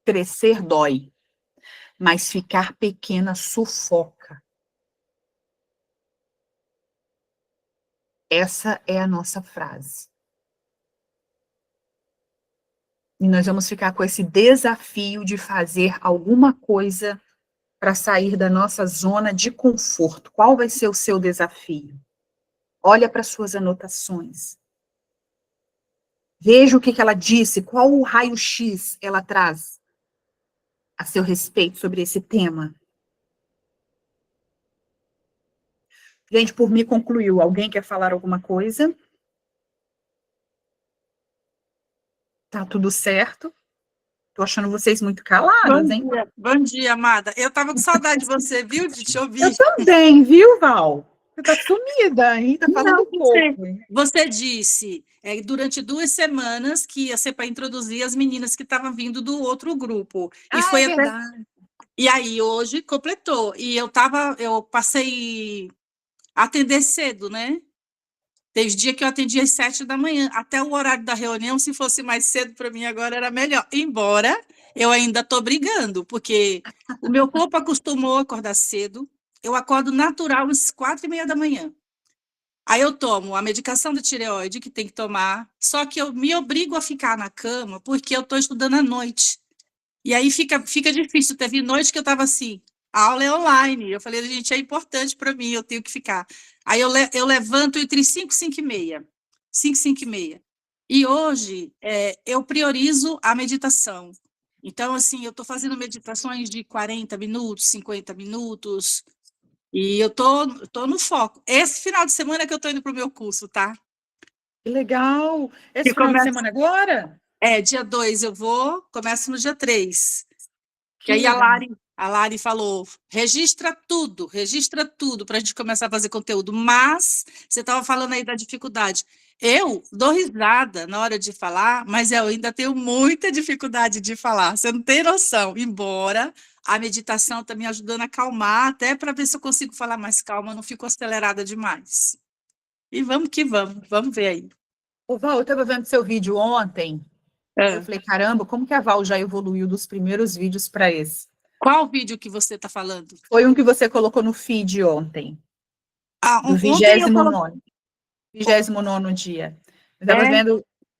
Crescer dói, mas ficar pequena sufoca. Essa é a nossa frase. E nós vamos ficar com esse desafio de fazer alguma coisa para sair da nossa zona de conforto. Qual vai ser o seu desafio? Olha para suas anotações. Veja o que ela disse, qual o raio-x ela traz a seu respeito sobre esse tema. Gente, por mim concluiu. Alguém quer falar alguma coisa? Tá tudo certo? Tô achando vocês muito caladas, hein? Bom dia, amada. Eu tava com saudade de você, viu? De te ouvir. Eu também, viu, Val? Você tá sumida, hein? Tá falando Não, pouco. Hein? Você disse durante 2 semanas que ia ser para introduzir as meninas que estavam vindo do outro grupo. E Ah, foi é até. verdade. E aí, hoje, completou. E eu passei a atender cedo, né? Teve dia que eu atendi às 7 da manhã, até o horário da reunião, se fosse mais cedo para mim agora era melhor. Embora eu ainda estou brigando, porque o meu corpo acostumou a acordar cedo, eu acordo natural às 4h30 da manhã. Aí eu tomo a medicação da tireoide, que tem que tomar, só que eu me obrigo a ficar na cama, porque eu estou estudando à noite. E aí fica difícil. Teve noite que eu estava assim, a aula é online. Eu falei, gente, é importante para mim, eu tenho que ficar. Aí eu levanto entre 5 e 5h30. 5, 5h30. E hoje eu priorizo a meditação. Então, assim, eu estou fazendo meditações de 40 minutos, 50 minutos, e eu tô no foco. Esse final de semana que eu estou indo para o meu curso, tá? Que legal. Esse Que final de começa, semana agora? dia 2 eu vou, começo no dia 3. Que Que aí legal. a Lari falou, registra tudo para a gente começar a fazer conteúdo. Mas você estava falando aí da dificuldade. Eu dou risada na hora de falar, mas eu ainda tenho muita dificuldade de falar. Você não tem noção. Embora a meditação está me ajudando a acalmar, até para ver se eu consigo falar mais calma, não fico acelerada demais. E vamos que vamos ver aí. Ô, Val, eu estava vendo seu vídeo ontem. Eu falei, caramba, como que a Val já evoluiu dos primeiros vídeos para esse? Qual vídeo que você está falando? Foi um que você colocou no feed ontem, do Ontem eu coloquei. 29º dia.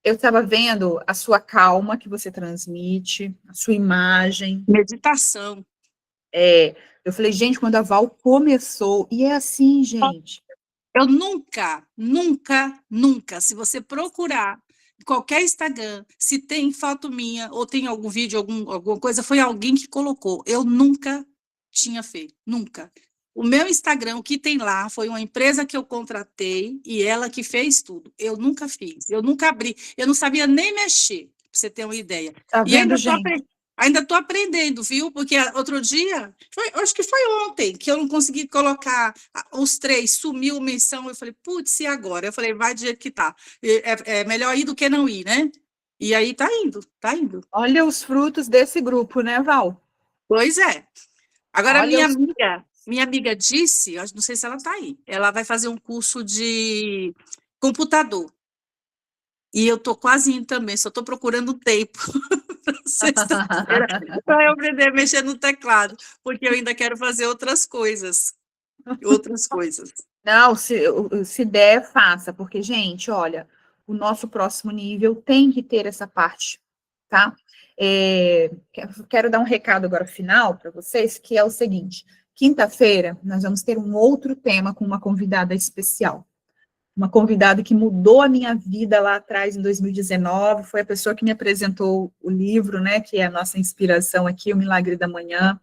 Eu estava vendo a sua calma que você transmite, a sua imagem. Meditação. Eu falei, gente, quando a Val começou, e é assim, gente. Eu nunca, se você procurar em qualquer Instagram, se tem foto minha ou tem algum vídeo, alguma coisa, foi alguém que colocou. Eu nunca tinha feito, nunca. O meu Instagram, o que tem lá, foi uma empresa que eu contratei e ela que fez tudo. Eu nunca fiz, eu nunca abri, eu não sabia nem mexer, para você ter uma ideia. Tá E vendo, gente? ainda estou aprendendo, viu? Porque outro dia, acho que foi ontem, que eu não consegui colocar os 3, sumiu menção, eu falei, putz, e agora? Eu falei, vai do jeito que tá. É melhor ir do que não ir, né? E aí tá indo, tá indo. Olha os frutos desse grupo, né, Val? Pois é. Agora, Olha minha amiga disse, não sei se ela tá aí, ela vai fazer um curso de computador. E eu tô quase indo também, só tô procurando tempo. Sexta-feira, para eu aprender a mexer no teclado, porque eu ainda quero fazer outras coisas. Não, se der, faça, porque, gente, olha, o nosso próximo nível tem que ter essa parte, tá? Quero dar um recado agora final para vocês, que é o seguinte: quinta-feira nós vamos ter um outro tema com uma convidada especial. Uma convidada que mudou a minha vida lá atrás, em 2019, foi a pessoa que me apresentou o livro, né, que é a nossa inspiração aqui, O Milagre da Manhã,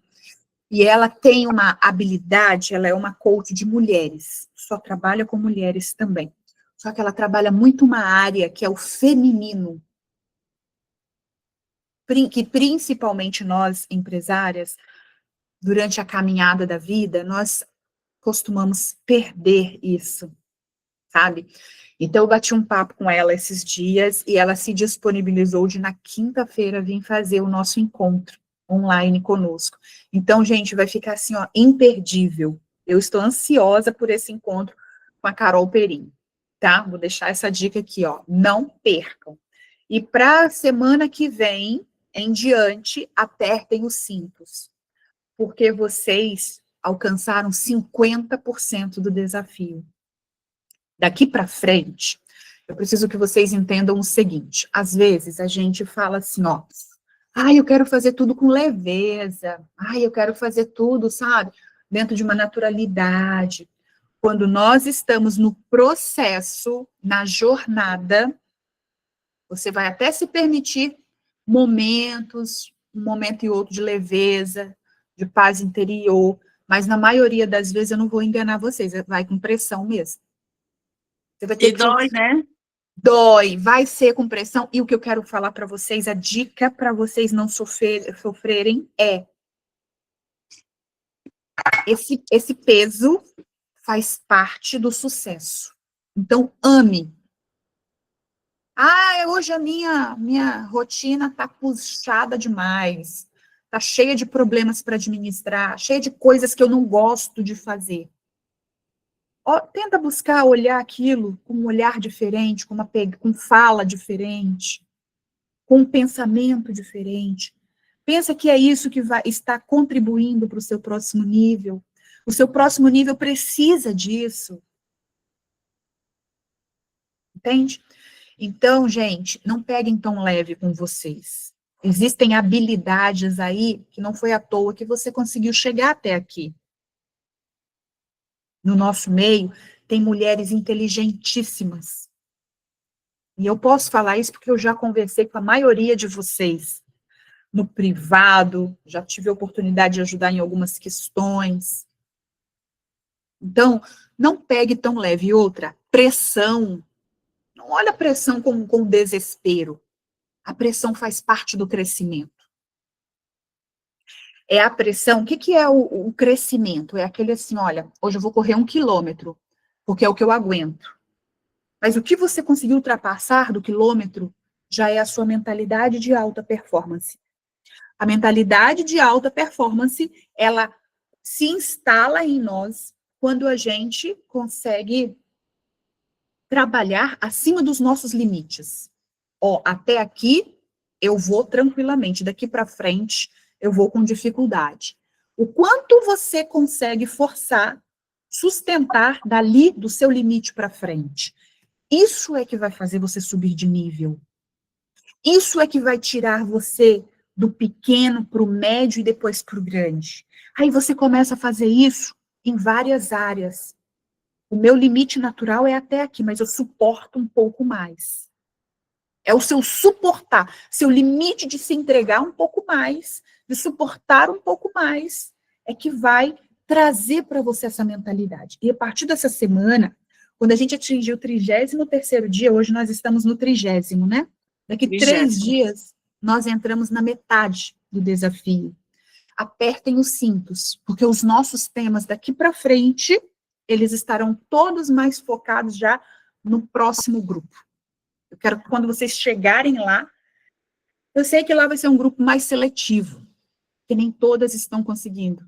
e ela tem uma habilidade, ela é uma coach de mulheres, só trabalha com mulheres também, só que ela trabalha muito uma área que é o feminino, que principalmente nós, empresárias, durante a caminhada da vida, nós costumamos perder isso, sabe? Então, eu bati um papo com ela esses dias e ela se disponibilizou de, na quinta-feira, vir fazer o nosso encontro online conosco. Então, gente, vai ficar assim, ó, imperdível. Eu estou ansiosa por esse encontro com a Carol Perim, tá? Vou deixar essa dica aqui, ó, não percam. E para a semana que vem, em diante, apertem os cintos, porque vocês alcançaram 50% do desafio. Daqui para frente, eu preciso que vocês entendam o seguinte: às vezes a gente fala assim, ó, eu quero fazer tudo com leveza, eu quero fazer tudo, sabe, dentro de uma naturalidade. Quando nós estamos no processo, na jornada, você vai até se permitir momentos, um momento e outro de leveza, de paz interior, mas na maioria das vezes eu não vou enganar vocês, vai com pressão mesmo. Você vai ter E dói, né? Dói, vai ser com pressão. E o que eu quero falar para vocês, a dica para vocês não sofrerem é esse peso faz parte do sucesso. Então, ame. Ah, hoje a minha rotina está puxada demais. Está cheia de problemas para administrar, cheia de coisas que eu não gosto de fazer. Tenta buscar olhar aquilo com um olhar diferente, com fala diferente, com um pensamento diferente. Pensa que é isso que vai estar contribuindo para o seu próximo nível. O seu próximo nível precisa disso. Entende? Então, gente, não peguem tão leve com vocês. Existem habilidades aí que não foi à toa que você conseguiu chegar até aqui. No nosso meio, tem mulheres inteligentíssimas. E eu posso falar isso porque eu já conversei com a maioria de vocês no privado, já tive a oportunidade de ajudar em algumas questões. Então, não pegue tão leve. E outra, pressão. Não olha a pressão com desespero. A pressão faz parte do crescimento. É a pressão, o que é o crescimento? É aquele assim, olha, hoje eu vou correr 1 quilômetro, porque é o que eu aguento. Mas o que você conseguiu ultrapassar do quilômetro já é a sua mentalidade de alta performance. A mentalidade de alta performance, ela se instala em nós quando a gente consegue trabalhar acima dos nossos limites. Até aqui eu vou tranquilamente, daqui para frente eu vou com dificuldade. O quanto você consegue forçar, sustentar dali do seu limite para frente. Isso é que vai fazer você subir de nível. Isso é que vai tirar você do pequeno para o médio e depois para o grande. Aí você começa a fazer isso em várias áreas. O meu limite natural é até aqui, mas eu suporto um pouco mais. É o seu suportar, seu limite de se entregar um pouco mais, de suportar um pouco mais, é que vai trazer para você essa mentalidade. E a partir dessa semana, quando a gente atingir o 33º dia, hoje nós estamos no 30º, né? Daqui 3 dias, nós entramos na metade do desafio. Apertem os cintos, porque os nossos temas daqui para frente, eles estarão todos mais focados já no próximo grupo. Eu quero que quando vocês chegarem lá, eu sei que lá vai ser um grupo mais seletivo, que nem todas estão conseguindo.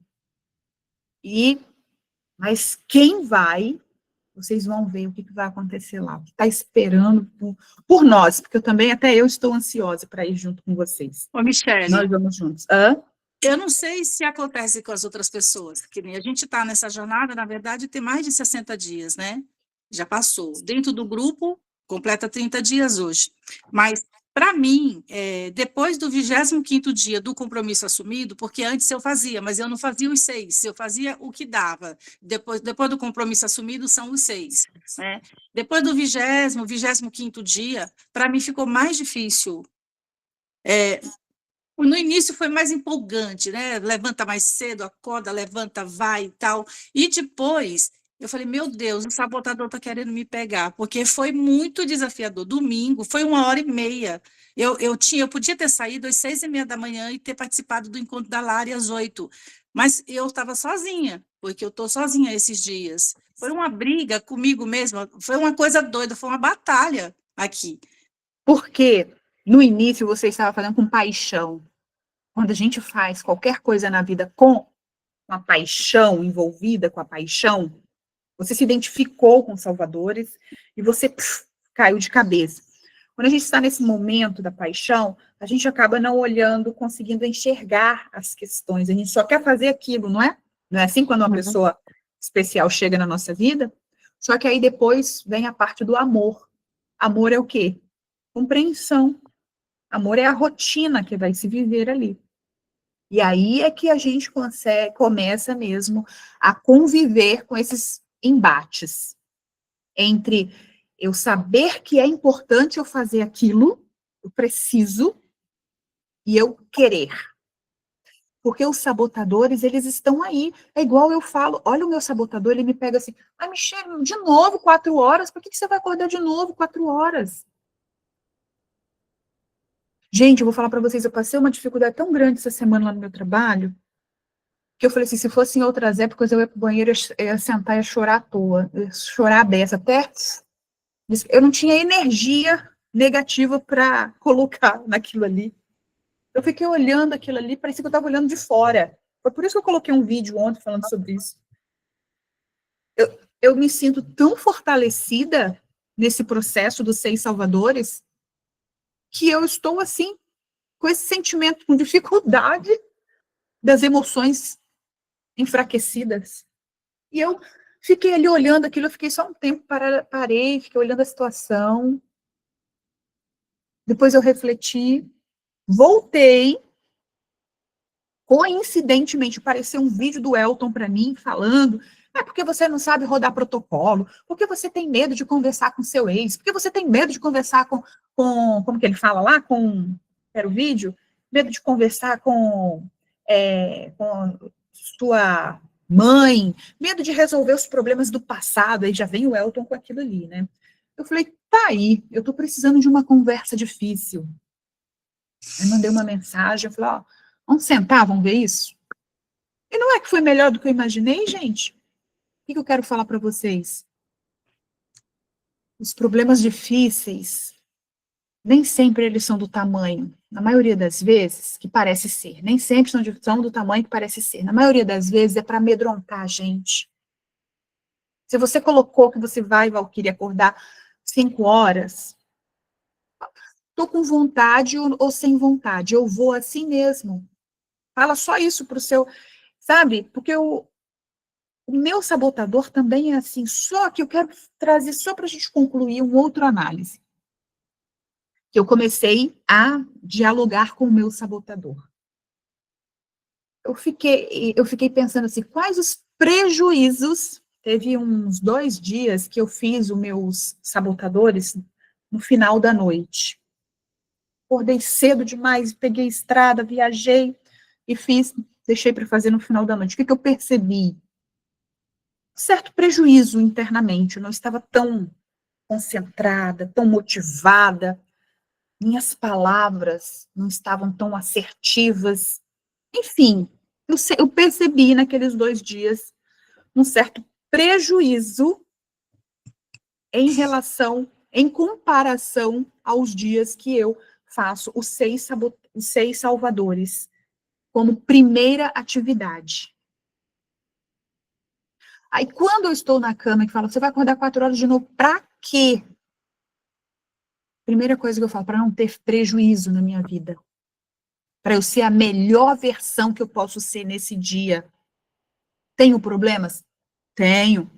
Mas quem vai, vocês vão ver o que vai acontecer lá, o que está esperando por nós, porque até eu estou ansiosa para ir junto com vocês. Ô, Michele, nós vamos juntos. Eu não sei se acontece com as outras pessoas, que nem a gente está nessa jornada, na verdade, tem mais de 60 dias, né? Já passou. Dentro do grupo, completa 30 dias hoje. Mas, para mim, depois do 25º dia do compromisso assumido, porque antes eu fazia, mas eu não fazia os 6, eu fazia o que dava. Depois do compromisso assumido, são os 6. Né? Depois do 25º dia, para mim ficou mais difícil. No início foi mais empolgante, né? Levanta mais cedo, acorda, levanta, vai e tal. E depois, eu falei, meu Deus, o sabotador está querendo me pegar, porque foi muito desafiador. Domingo, foi 1h30. Eu podia ter saído às 6h30 da manhã e ter participado do encontro da Lari às 8h. Mas eu estava sozinha, porque eu estou sozinha esses dias. Foi uma briga comigo mesma, foi uma coisa doida, foi uma batalha aqui. Porque no início você estava fazendo com paixão. Quando a gente faz qualquer coisa na vida com a paixão, envolvida com a paixão, você se identificou com os salvadores e você caiu de cabeça. Quando a gente está nesse momento da paixão, a gente acaba não olhando, conseguindo enxergar as questões. A gente só quer fazer aquilo, não é? Não é assim quando uma pessoa especial chega na nossa vida? Só que aí depois vem a parte do amor. Amor é o quê? Compreensão. Amor é a rotina que vai se viver ali. E aí é que a gente começa mesmo a conviver com esses embates entre eu saber que é importante eu fazer aquilo, eu preciso, e eu querer. Porque os sabotadores, eles estão aí. É igual eu falo, olha o meu sabotador, ele me pega assim, Michele, de novo 4 horas? Por que você vai acordar de novo 4 horas? Gente, eu vou falar para vocês, eu passei uma dificuldade tão grande essa semana lá no meu trabalho, que eu falei assim, se fosse em outras épocas, eu ia pro banheiro, eu ia sentar e ia chorar à toa, eu ia chorar a beça, até eu não tinha energia negativa para colocar naquilo ali. Eu fiquei olhando aquilo ali, parecia que eu estava olhando de fora. Foi por isso que eu coloquei um vídeo ontem falando sobre isso. Eu me sinto tão fortalecida nesse processo dos 6 salvadores, que eu estou, assim, com esse sentimento, com dificuldade das emoções enfraquecidas. E eu fiquei ali olhando aquilo, eu fiquei só um tempo, parei, fiquei olhando a situação. Depois eu refleti, voltei. Coincidentemente, apareceu um vídeo do Elton para mim, falando, porque você não sabe rodar protocolo, porque você tem medo de conversar com seu ex, porque você tem medo de conversar com como que ele fala lá, era o vídeo? Medo de conversar com sua mãe, medo de resolver os problemas do passado, aí já vem o Elton com aquilo ali, né? Eu falei, tá aí, eu tô precisando de uma conversa difícil. Aí mandei uma mensagem, eu falei, ó, vamos sentar, vamos ver isso? E não é que foi melhor do que eu imaginei, gente? O que eu quero falar para vocês? Os problemas difíceis, nem sempre eles são do tamanho, na maioria das vezes, que parece ser. Nem sempre são do tamanho que parece ser. Na maioria das vezes é para amedrontar a gente. Se você colocou que você vai, Valquíria, acordar 5 horas, estou com vontade ou sem vontade, eu vou assim mesmo. Fala só isso para o seu, sabe? Porque o meu sabotador também é assim, só que eu quero trazer só para a gente concluir uma outra análise. Que eu comecei a dialogar com o meu sabotador. Eu fiquei pensando assim, quais os prejuízos? Teve uns 2 dias que eu fiz os meus sabotadores no final da noite. Acordei cedo demais, peguei estrada, viajei e deixei para fazer no final da noite. O que eu percebi? Um certo prejuízo internamente, eu não estava tão concentrada, tão motivada, minhas palavras não estavam tão assertivas. Enfim, eu percebi naqueles 2 dias um certo prejuízo em comparação aos dias que eu faço os 6 salvadores como primeira atividade. Aí, quando eu estou na cama e falo, você vai acordar 4 horas de novo, pra quê? Primeira coisa que eu falo, para não ter prejuízo na minha vida. Para eu ser a melhor versão que eu posso ser nesse dia. Tenho problemas? Tenho.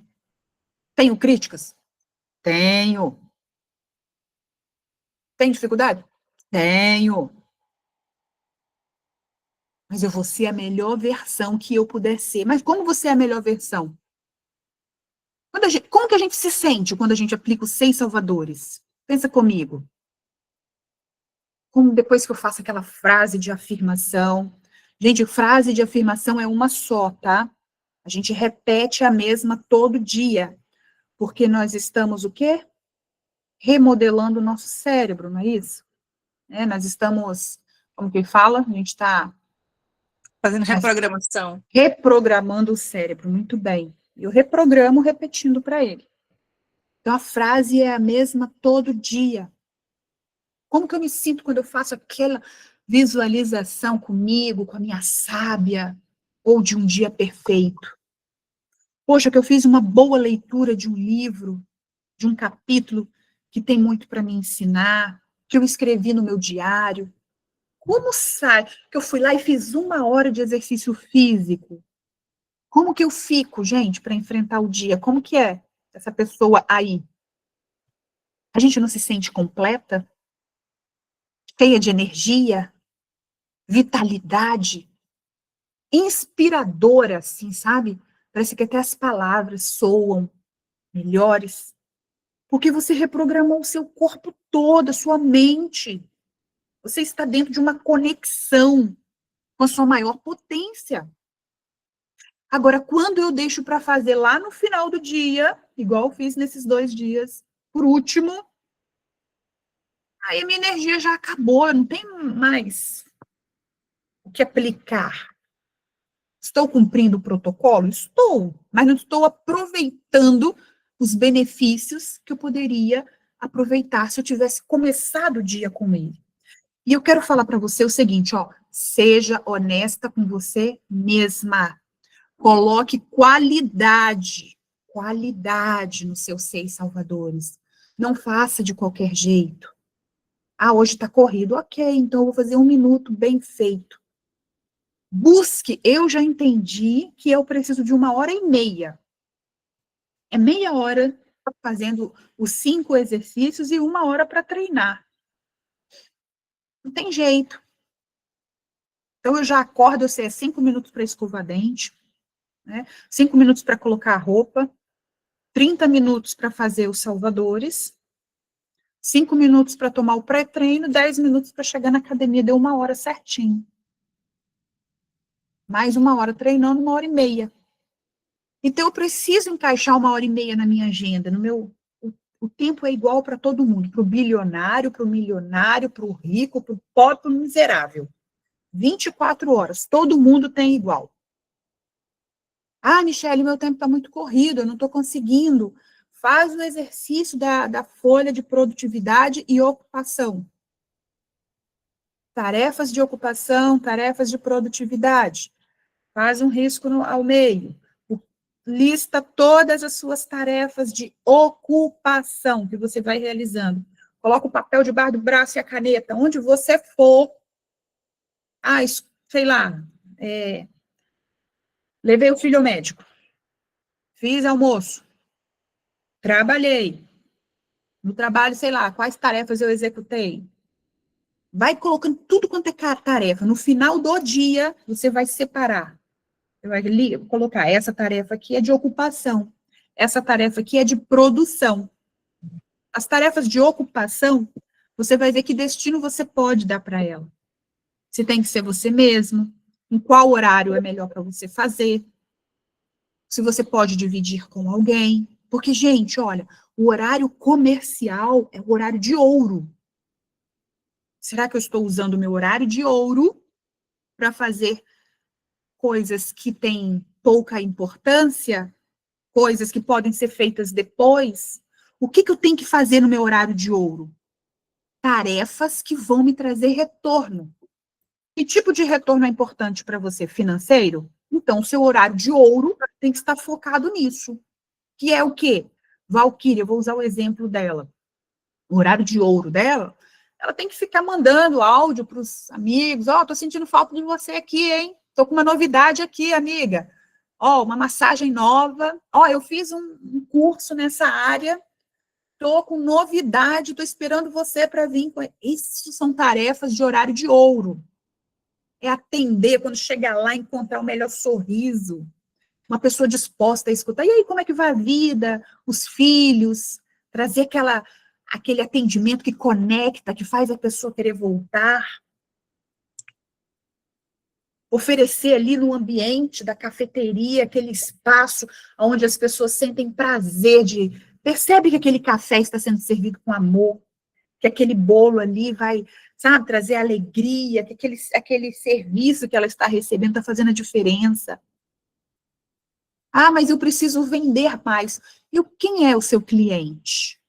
Tenho críticas? Tenho. Tenho dificuldade? Tenho. Mas eu vou ser a melhor versão que eu puder ser. Mas como você é a melhor versão? Como que a gente se sente quando a gente aplica os 6 salvadores? Pensa comigo. Como depois que eu faço aquela frase de afirmação. Gente, frase de afirmação é uma só, tá? A gente repete a mesma todo dia. Porque nós estamos o quê? Remodelando o nosso cérebro, não é isso? Nós estamos, como que fala? A gente está fazendo reprogramação. Reprogramando o cérebro, muito bem. Eu reprogramo repetindo para ele. Então, a frase é a mesma todo dia. Como que eu me sinto quando eu faço aquela visualização comigo, com a minha sábia, ou de um dia perfeito? Poxa, que eu fiz uma boa leitura de um livro, de um capítulo que tem muito para me ensinar, que eu escrevi no meu diário. Como sai? Que eu fui lá e fiz 1 hora de exercício físico. Como que eu fico, gente, para enfrentar o dia? Como que é essa pessoa aí? A gente não se sente completa? Cheia de energia? Vitalidade? Inspiradora, assim, sabe? Parece que até as palavras soam melhores. Porque você reprogramou o seu corpo todo, a sua mente. Você está dentro de uma conexão com a sua maior potência. Agora, quando eu deixo para fazer lá no final do dia, igual eu fiz nesses 2 dias, por último, aí a minha energia já acabou, eu não tenho mais o que aplicar. Estou cumprindo o protocolo? Estou, mas não estou aproveitando os benefícios que eu poderia aproveitar se eu tivesse começado o dia com ele. E eu quero falar para você o seguinte, ó, seja honesta com você mesma. Coloque qualidade nos seus 6 salvadores. Não faça de qualquer jeito. Ah, hoje está corrido. Ok, então eu vou fazer 1 minuto bem feito. Busque, eu já entendi que eu preciso de 1h30. É meia hora fazendo os 5 exercícios e 1 hora para treinar. Não tem jeito. Então eu já acordo, eu sei, 5 minutos para escovar dente, né? 5 minutos para colocar a roupa, 30 minutos para fazer os salvadores, 5 minutos para tomar o pré-treino, 10 minutos para chegar na academia, deu 1 hora certinho. Mais 1 hora treinando, 1h30. Então eu preciso encaixar 1h30 na minha agenda, o tempo é igual para todo mundo, para o bilionário, para o milionário, para o rico, para o pobre, para o miserável. 24 horas, todo mundo tem igual. Ah, Michele, meu tempo está muito corrido, eu não estou conseguindo. Faz o exercício da folha de produtividade e ocupação. Tarefas de ocupação, tarefas de produtividade. Faz um risco ao meio. Lista todas as suas tarefas de ocupação que você vai realizando. Coloca o papel debaixo do braço e a caneta, onde você for. Ah, sei lá, levei o filho ao médico, fiz almoço, trabalhei. No trabalho, sei lá, quais tarefas eu executei. Vai colocando tudo quanto é tarefa. No final do dia, você vai separar. Você vai colocar, essa tarefa aqui é de ocupação, essa tarefa aqui é de produção. As tarefas de ocupação, você vai ver que destino você pode dar para ela. Se tem que ser você mesmo, em qual horário é melhor para você fazer, se você pode dividir com alguém. Porque, gente, olha, o horário comercial é o horário de ouro. Será que eu estou usando o meu horário de ouro para fazer coisas que têm pouca importância, coisas que podem ser feitas depois? O que eu tenho que fazer no meu horário de ouro? Tarefas que vão me trazer retorno. Que tipo de retorno é importante para você? Financeiro? Então, o seu horário de ouro tem que estar focado nisso. Que é o quê? Valquíria, eu vou usar o exemplo dela. O horário de ouro dela, ela tem que ficar mandando áudio para os amigos. Ó, tô sentindo falta de você aqui, hein? Tô com uma novidade aqui, amiga. Ó, uma massagem nova. Ó, eu fiz um curso nessa área. Tô com novidade, tô esperando você para vir. Isso são tarefas de horário de ouro. É atender, quando chegar lá, encontrar o melhor sorriso. Uma pessoa disposta a escutar. E aí, como é que vai a vida? Os filhos? Trazer aquele atendimento que conecta, que faz a pessoa querer voltar. Oferecer ali no ambiente da cafeteria, aquele espaço onde as pessoas sentem prazer percebe que aquele café está sendo servido com amor, que aquele bolo ali vai, sabe, trazer alegria, que aquele serviço que ela está recebendo está fazendo a diferença. Ah, mas eu preciso vender mais. E quem é o seu cliente?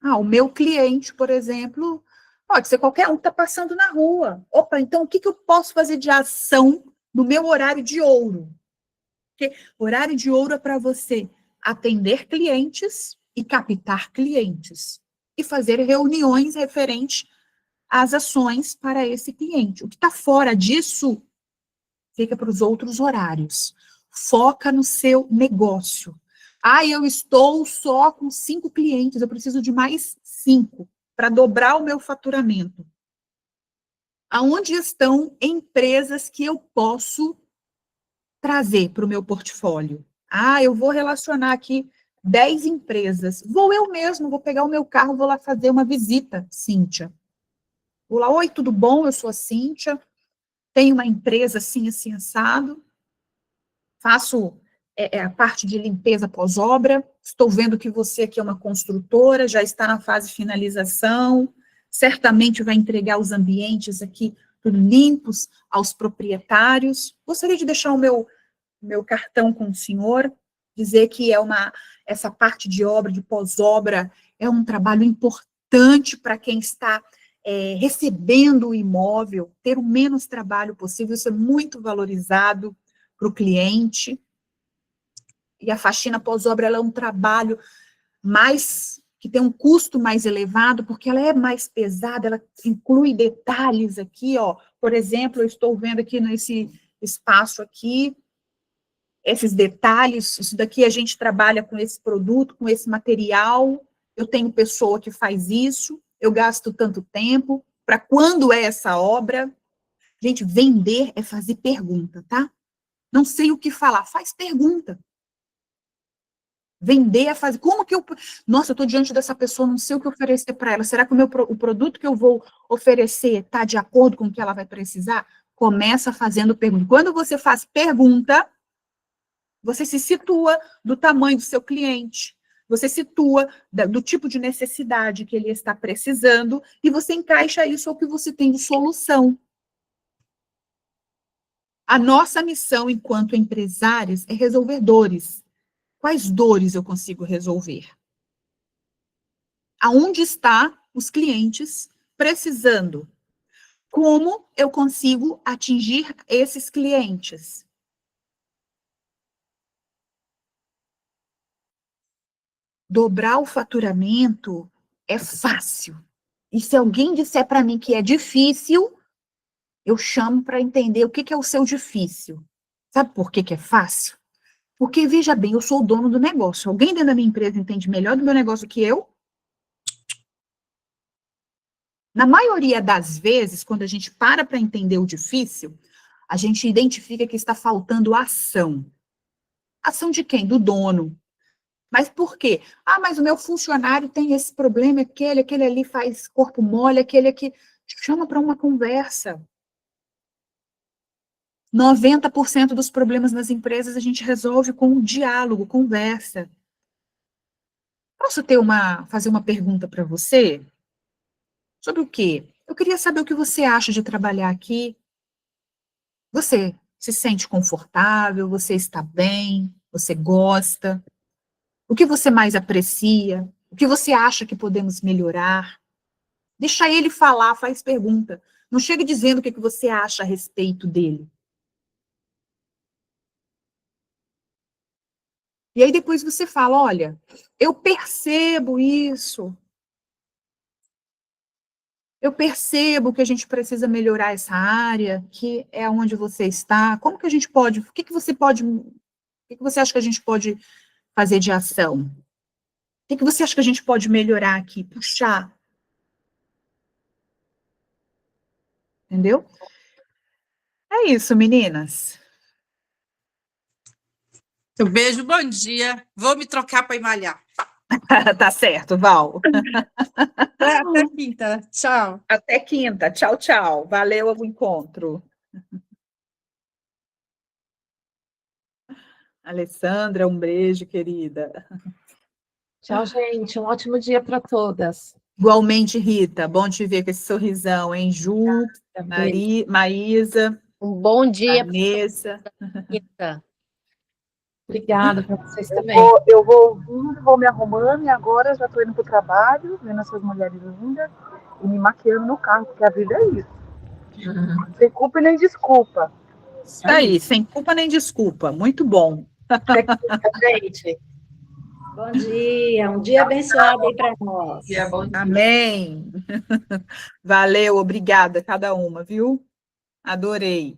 Ah, o meu cliente, por exemplo, pode ser qualquer um que está passando na rua. Opa, então o que eu posso fazer de ação no meu horário de ouro? Porque horário de ouro é para você atender clientes e captar clientes. E fazer reuniões referentes às ações para esse cliente. O que está fora disso fica para os outros horários. Foca no seu negócio. Ah, eu estou só com 5 clientes, eu preciso de mais 5 para dobrar o meu faturamento. Aonde estão empresas que eu posso trazer para o meu portfólio? Ah, eu vou relacionar aqui 10 empresas. Vou eu mesmo, vou pegar o meu carro, vou lá fazer uma visita, Cíntia. Vou lá, oi, tudo bom? Eu sou a Cíntia, tenho uma empresa assim, assim, assado, faço a parte de limpeza pós-obra, estou vendo que você aqui é uma construtora, já está na fase de finalização, certamente vai entregar os ambientes aqui tudo limpos, aos proprietários. Gostaria de deixar o meu cartão com o senhor, dizer que essa parte de obra, de pós-obra, é um trabalho importante para quem está recebendo o imóvel, ter o menos trabalho possível, isso é muito valorizado para o cliente. E a faxina pós-obra, ela é um trabalho que tem um custo mais elevado, porque ela é mais pesada, ela inclui detalhes aqui, ó. Por exemplo, eu estou vendo aqui nesse espaço aqui, esses detalhes, isso daqui a gente trabalha com esse produto, com esse material, eu tenho pessoa que faz isso, eu gasto tanto tempo, para quando é essa obra? Gente, vender é fazer pergunta, tá? Não sei o que falar, faz pergunta. Vender é fazer, como que eu... Nossa, eu estou diante dessa pessoa, não sei o que oferecer para ela, será que o produto que eu vou oferecer está de acordo com o que ela vai precisar? Começa fazendo pergunta. Quando você faz pergunta, você se situa do tamanho do seu cliente, você situa do tipo de necessidade que ele está precisando, e você encaixa isso ao que você tem de solução. A nossa missão enquanto empresários é resolver dores. Quais dores eu consigo resolver? Aonde estão os clientes precisando? Como eu consigo atingir esses clientes? Dobrar o faturamento é fácil. E se alguém disser para mim que é difícil, eu chamo para entender o que é o seu difícil. Sabe por que é fácil? Porque, veja bem, eu sou o dono do negócio. Alguém dentro da minha empresa entende melhor do meu negócio que eu? Na maioria das vezes, quando a gente para entender o difícil, a gente identifica que está faltando ação. Ação de quem? Do dono. Mas por quê? Ah, mas o meu funcionário tem esse problema, aquele ali faz corpo mole, aquele aqui... Chama para uma conversa. 90% dos problemas nas empresas a gente resolve com um diálogo, conversa. Posso fazer uma pergunta para você? Sobre o quê? Eu queria saber o que você acha de trabalhar aqui. Você se sente confortável? Você está bem? Você gosta? O que você mais aprecia? O que você acha que podemos melhorar? Deixa ele falar, faz pergunta. Não chega dizendo o que você acha a respeito dele. E aí depois você fala, olha, eu percebo isso. Eu percebo que a gente precisa melhorar essa área, que é onde você está. Como que a gente pode, o que você acha que a gente pode fazer de ação? O que você acha que a gente pode melhorar aqui, puxar? Entendeu? É isso, meninas. Um beijo, bom dia. Vou me trocar para ir malhar. Tá certo, Val. Até quinta. Tchau. Até quinta. Tchau, tchau. Valeu o encontro. Alessandra, um beijo, querida. Tchau, gente. Um ótimo dia para todas. Igualmente, Rita. Bom te ver com esse sorrisão, hein? Ju, Maísa. Um bom dia, Vanessa. Rita. Obrigada para vocês também. Eu vou ouvindo, vou me arrumando e agora já estou indo para o trabalho, vendo essas mulheres lindas e me maquiando no carro, porque a vida é isso. Sem culpa e nem desculpa. Isso aí, sem culpa nem desculpa. Muito bom. Gente. Bom dia, um dia abençoado aí para nós. Amém. Valeu, obrigada a cada uma, viu? Adorei.